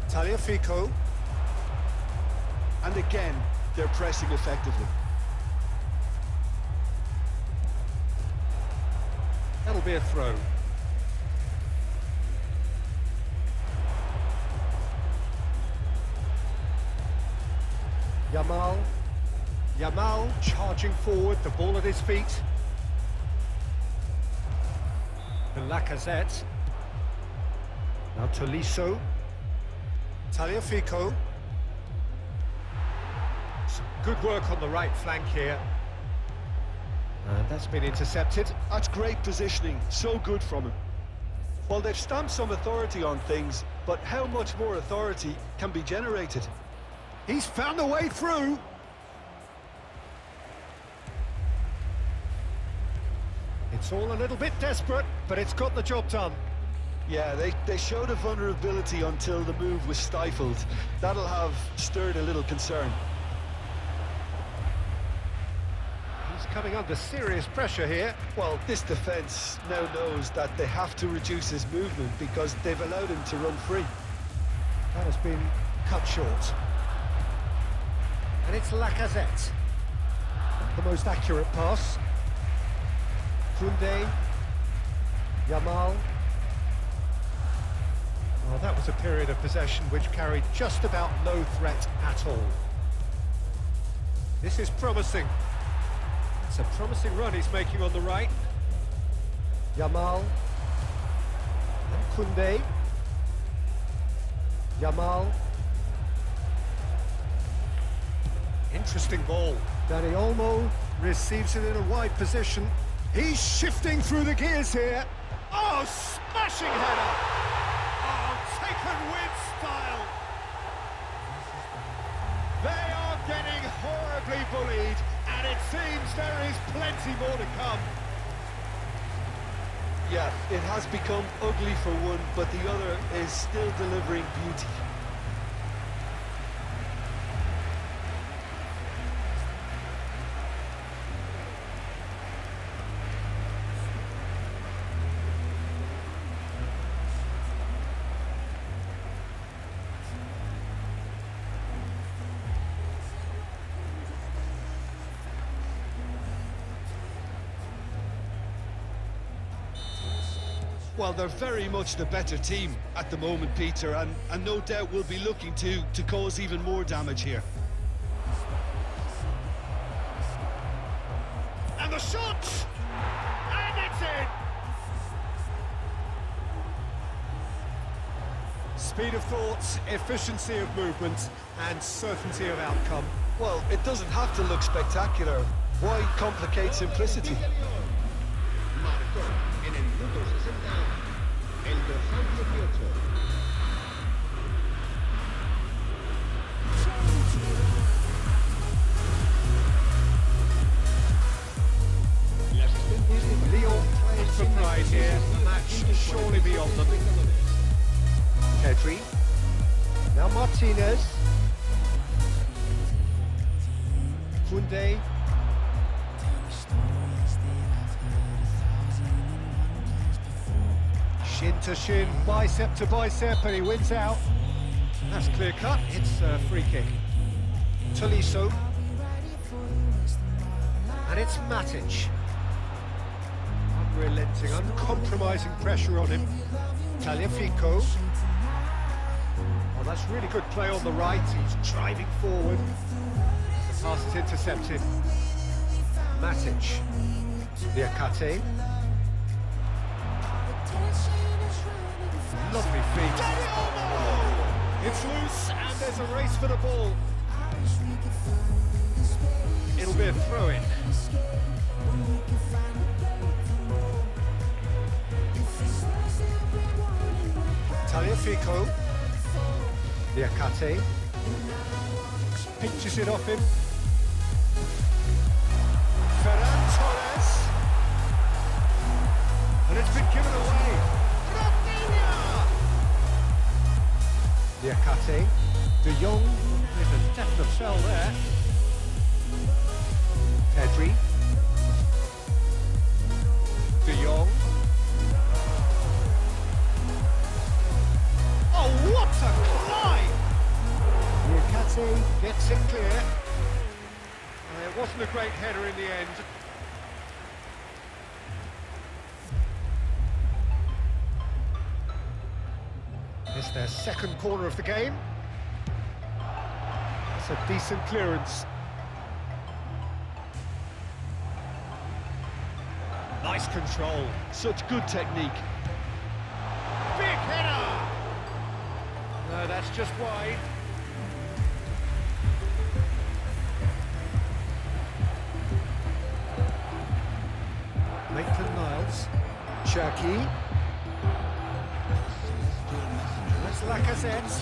Tagliafico. And again, they're pressing effectively. That'll be a throw. Yamal charging forward, the ball at his feet. And Lacazette. Now Tolisso. Tagliafico. Some good work on the right flank here. And that's been intercepted. That's great positioning, so good from him. Well, they've stamped some authority on things, but how much more authority can be generated? He's found a way through. It's all a little bit desperate, but it's got the job done. Yeah, they showed a vulnerability until the move was stifled. That'll have stirred a little concern. He's coming under serious pressure here. Well, this defence now knows that they have to reduce his movement because they've allowed him to run free. That has been cut short. And it's Lacazette. Not the most accurate pass. Koundé. Yamal. Well, that was a period of possession which carried just about no threat at all. This is promising. It's a promising run he's making on the right. Yamal. And Koundé. Yamal. Interesting ball. Dani Olmo receives it in a wide position. He's shifting through the gears here. Oh, smashing header! Oh, taken with style. They are getting horribly bullied, and it seems there is plenty more to come. Yeah, it has become ugly for one, but the other is still delivering beauty. Well, they're very much the better team at the moment, Peter, and no doubt will be looking to cause even more damage here. And the shot! And it's in! Speed of thought, efficiency of movement, and certainty of outcome. Well, it doesn't have to look spectacular. Why complicate simplicity? Marcó en el minuto 60 el dorsal 18. El asistente de Lyon playing for pride here. The match surely beyond them. Pedri. Now Martinez. Koundé. Shin to shin, bicep to bicep, and he wins out. That's clear cut. It's a free kick. Tolisso. And it's Matic. Unrelenting, uncompromising pressure on him. Tagliafico. Oh, that's really good play on the right. He's driving forward. The pass is intercepted. Matic. Liakate. Lovely feet. It's loose and there's a race for the ball. It'll be a throw-in. Tagliafico. Liakate. Pinches it off him. Ferran Torres. And it's been given away. Rafinha! Liakate. De Jong with a definite fell there. Pedri. De Jong. Oh, what a climb! Liakate gets it clear. It wasn't a great header in the end. It's their second corner of the game. That's a decent clearance. Nice control. Such good technique. Big header! No, that's just wide. Maitland-Niles. Cherki. That's Lacazette.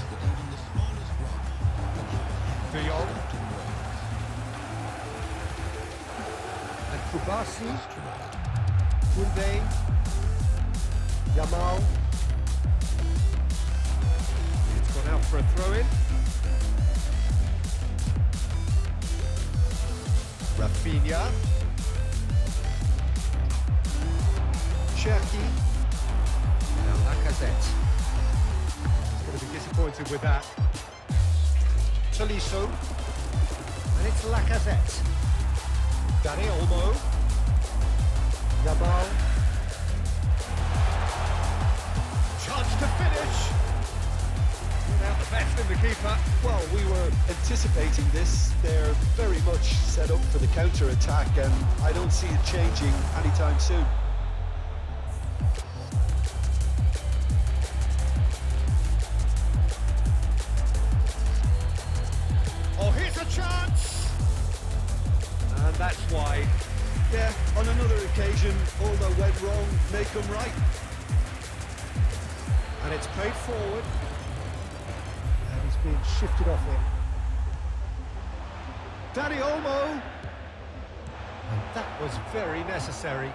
De Jong. And Kubasi. Koundé. Yamal. It's gone out for a throw-in. Rafinha. Cherki. Now Lacazette. He's going to be disappointed with that. Tolisso. And it's Lacazette. Dani Olmo. Yamal. Chance to finish. Without the best in the keeper. Well, we were anticipating this. They're very much set up for the counter-attack, and I don't see it changing anytime soon. Oh, here's a chance! And that's wide. Yeah, on another occasion, all that went wrong, make them right. And it's played forward. And he's being shifted off it. Dani Olmo! And that was very necessary.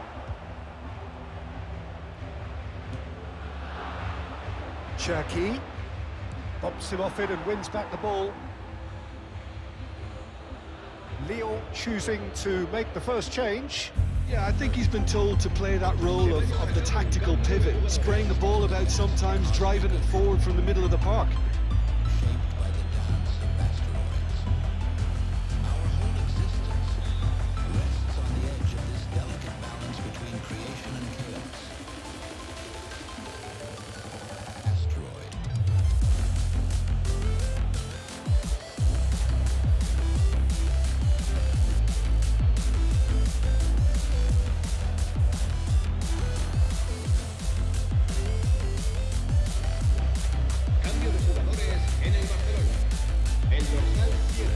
Cherki bumps him off it and wins back the ball. Lyon choosing to make the first change. Yeah, I think he's been told to play that role of the tactical pivot, spraying the ball about sometimes, driving it forward from the middle of the park. cambio de jugadores en el Barcelona. El dorsal 7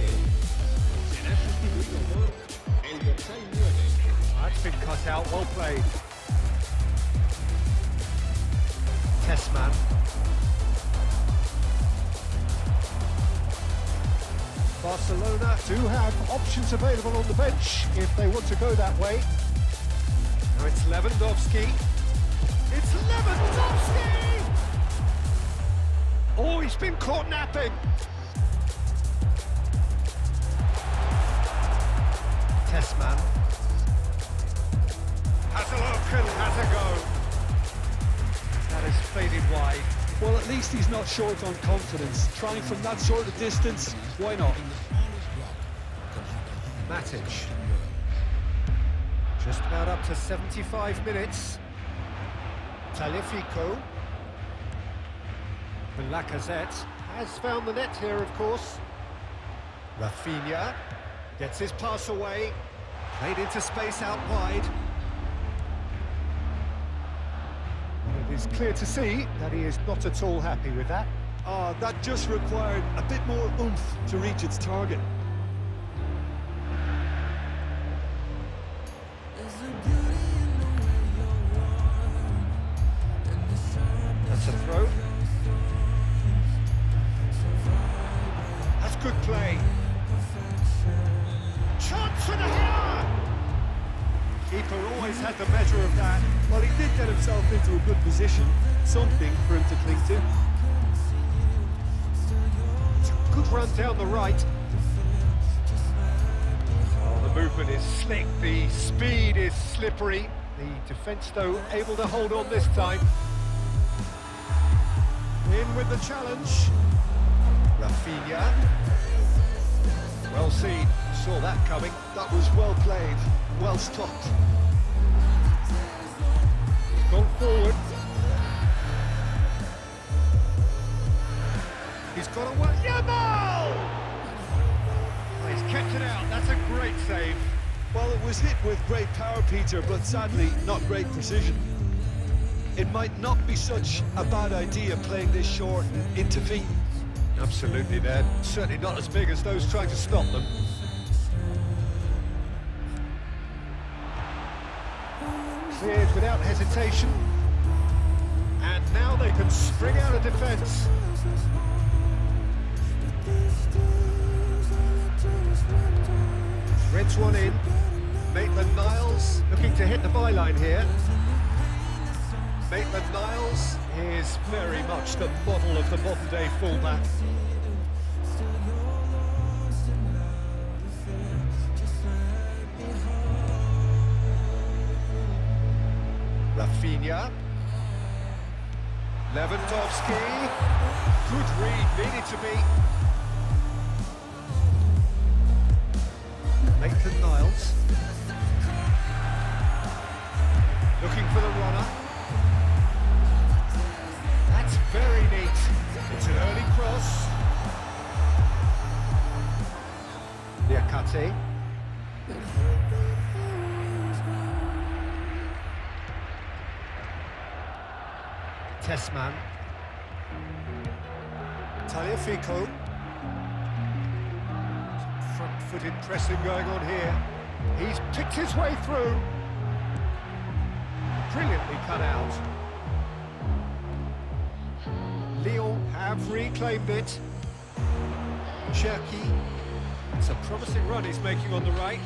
será sustituido por el dorsal 9. That's been cut out, well played. Tessman. Barcelona do have options available on the bench if they want to go that way. Now it's Lewandowski. It's Lewandowski! Oh, he's been caught napping. Tessman. Has a look and has a go. That is faded wide. Well, at least he's not short on confidence. Trying from that sort of distance, why not? Matic. Just about up to 75 minutes. Tagliafico. And Lacazette has found the net here, of course. Rafinha gets his pass away. Played into space out wide. It is clear to see that he is not at all happy with that. That just required a bit more oomph to reach its target. That's a throw. That's good play. Chance for the header! Keeper always had the measure of that. Well, he did get himself into a good position, something for him to cling to. It's a good run down the right. Oh, the movement is slick, the speed is slippery. The defence, though, able to hold on this time. In with the challenge. Rafinha. Well seen, saw that coming. That was well played, well stopped. Gone forward. He's got a work. Yamal! Oh, he's kept it out. That's a great save. Well, it was hit with great power, Peter, but sadly not great precision. It might not be such a bad idea playing this short and into feet. Absolutely, they're certainly not as big as those trying to stop them. Cleared without hesitation. And now they can spring out of defence. Threads one in. Maitland-Niles looking to hit the byline here. Maitland-Niles is very much the model of the modern-day fullback. Rafinha. Lewandowski. Good read, needed to be. Maitland-Niles. Looking for the runner. That's very neat. It's an early cross. Liakate. Tessman. Tagliafico. Front-footed pressing going on here. He's picked his way through. Brilliantly cut out. Lyon have reclaimed it. Cherki. It's a promising run he's making on the right.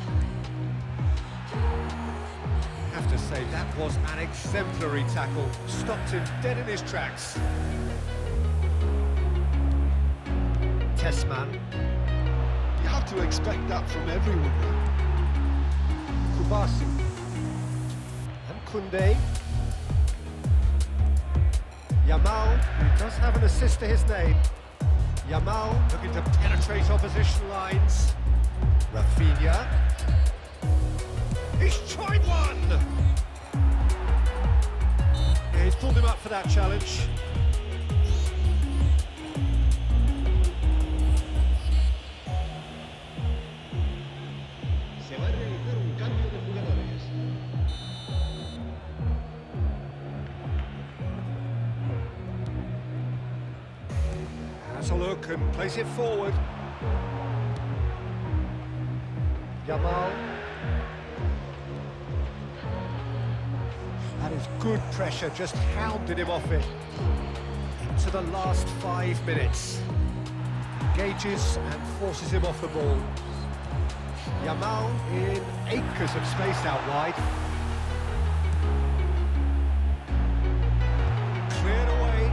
I have to say, that was an exemplary tackle. Stopped him dead in his tracks. Tessman. You have to expect that from everyone. Kubasi. And Koundé. Yamal, who does have an assist to his name. Yamal looking to penetrate opposition lines. Rafinha. He's tried one! Yeah, he's pulled him up for that challenge. Se va a realizar un cambio de jugadores. Has a look and plays it forward. Yamal. That is good pressure, just hounded him off it. Into the last 5 minutes. Engages and forces him off the ball. Yamal in acres of space out wide. Cleared away.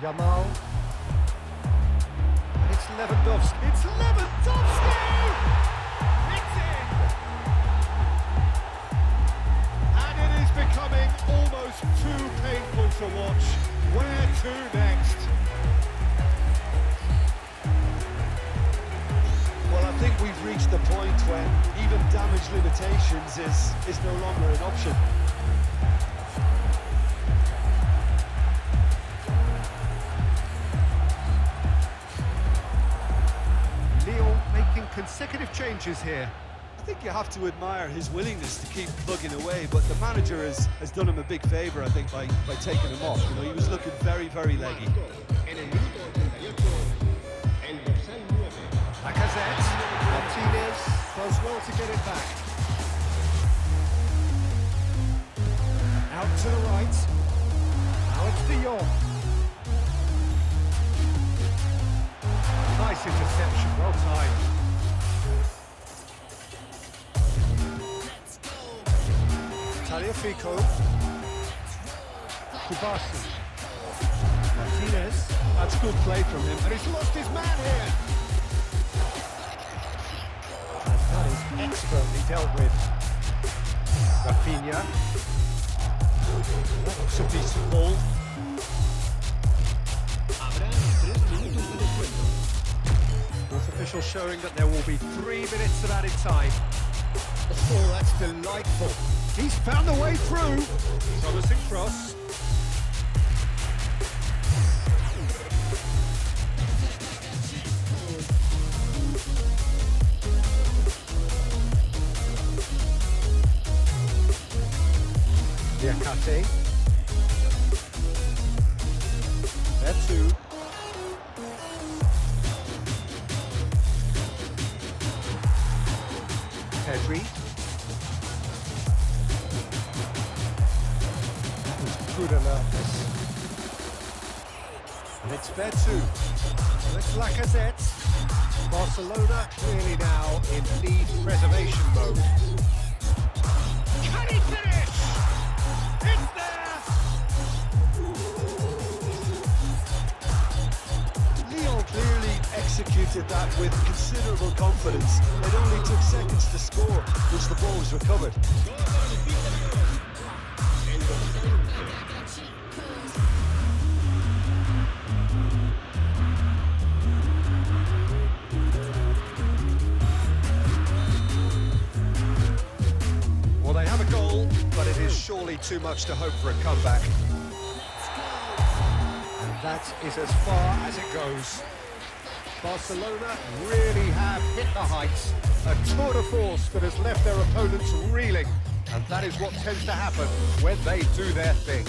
Yamal. And it's Lewandowski. It's Lewandowski! It's in! And it is becoming almost too painful to watch. Where to next? Well, I think we've reached the point when even damage limitations is no longer an option. Lyon making consecutive changes here. I think you have to admire his willingness to keep plugging away, but the manager has done him a big favour, I think, by taking him off. You know, he was looking very, very leggy. En el minuto 88, el dorsal 9. Lacazette. Martinez does well to get it back. Out to the right. Now it's De Jong. Nice interception, well timed. Tagliafico. Kubasi. Martinez. That's good play from him. And he's lost his man here. And that is expertly dealt with. Rafinha. That looks a decent ball. Habrá 3 minutos de descuento. Fourth official showing that there will be 3 minutes of added time. Oh, that's delightful. He's found the way through. Promising cross. Diakate. There too. Pedri. That was good alertness. And it's Vertu. So it's Lacazette. Barcelona clearly now in lead preservation mode. Can he finish? It's there! Lyon clearly executed that with considerable confidence. It only took seconds to score, which the ball was recovered. El dorsal 11. Well, they have a goal, but it is surely too much to hope for a comeback. And that is as far as it goes. Barcelona really have hit the heights. A tour de force that has left their opponents reeling. And that is what tends to happen when they do their thing.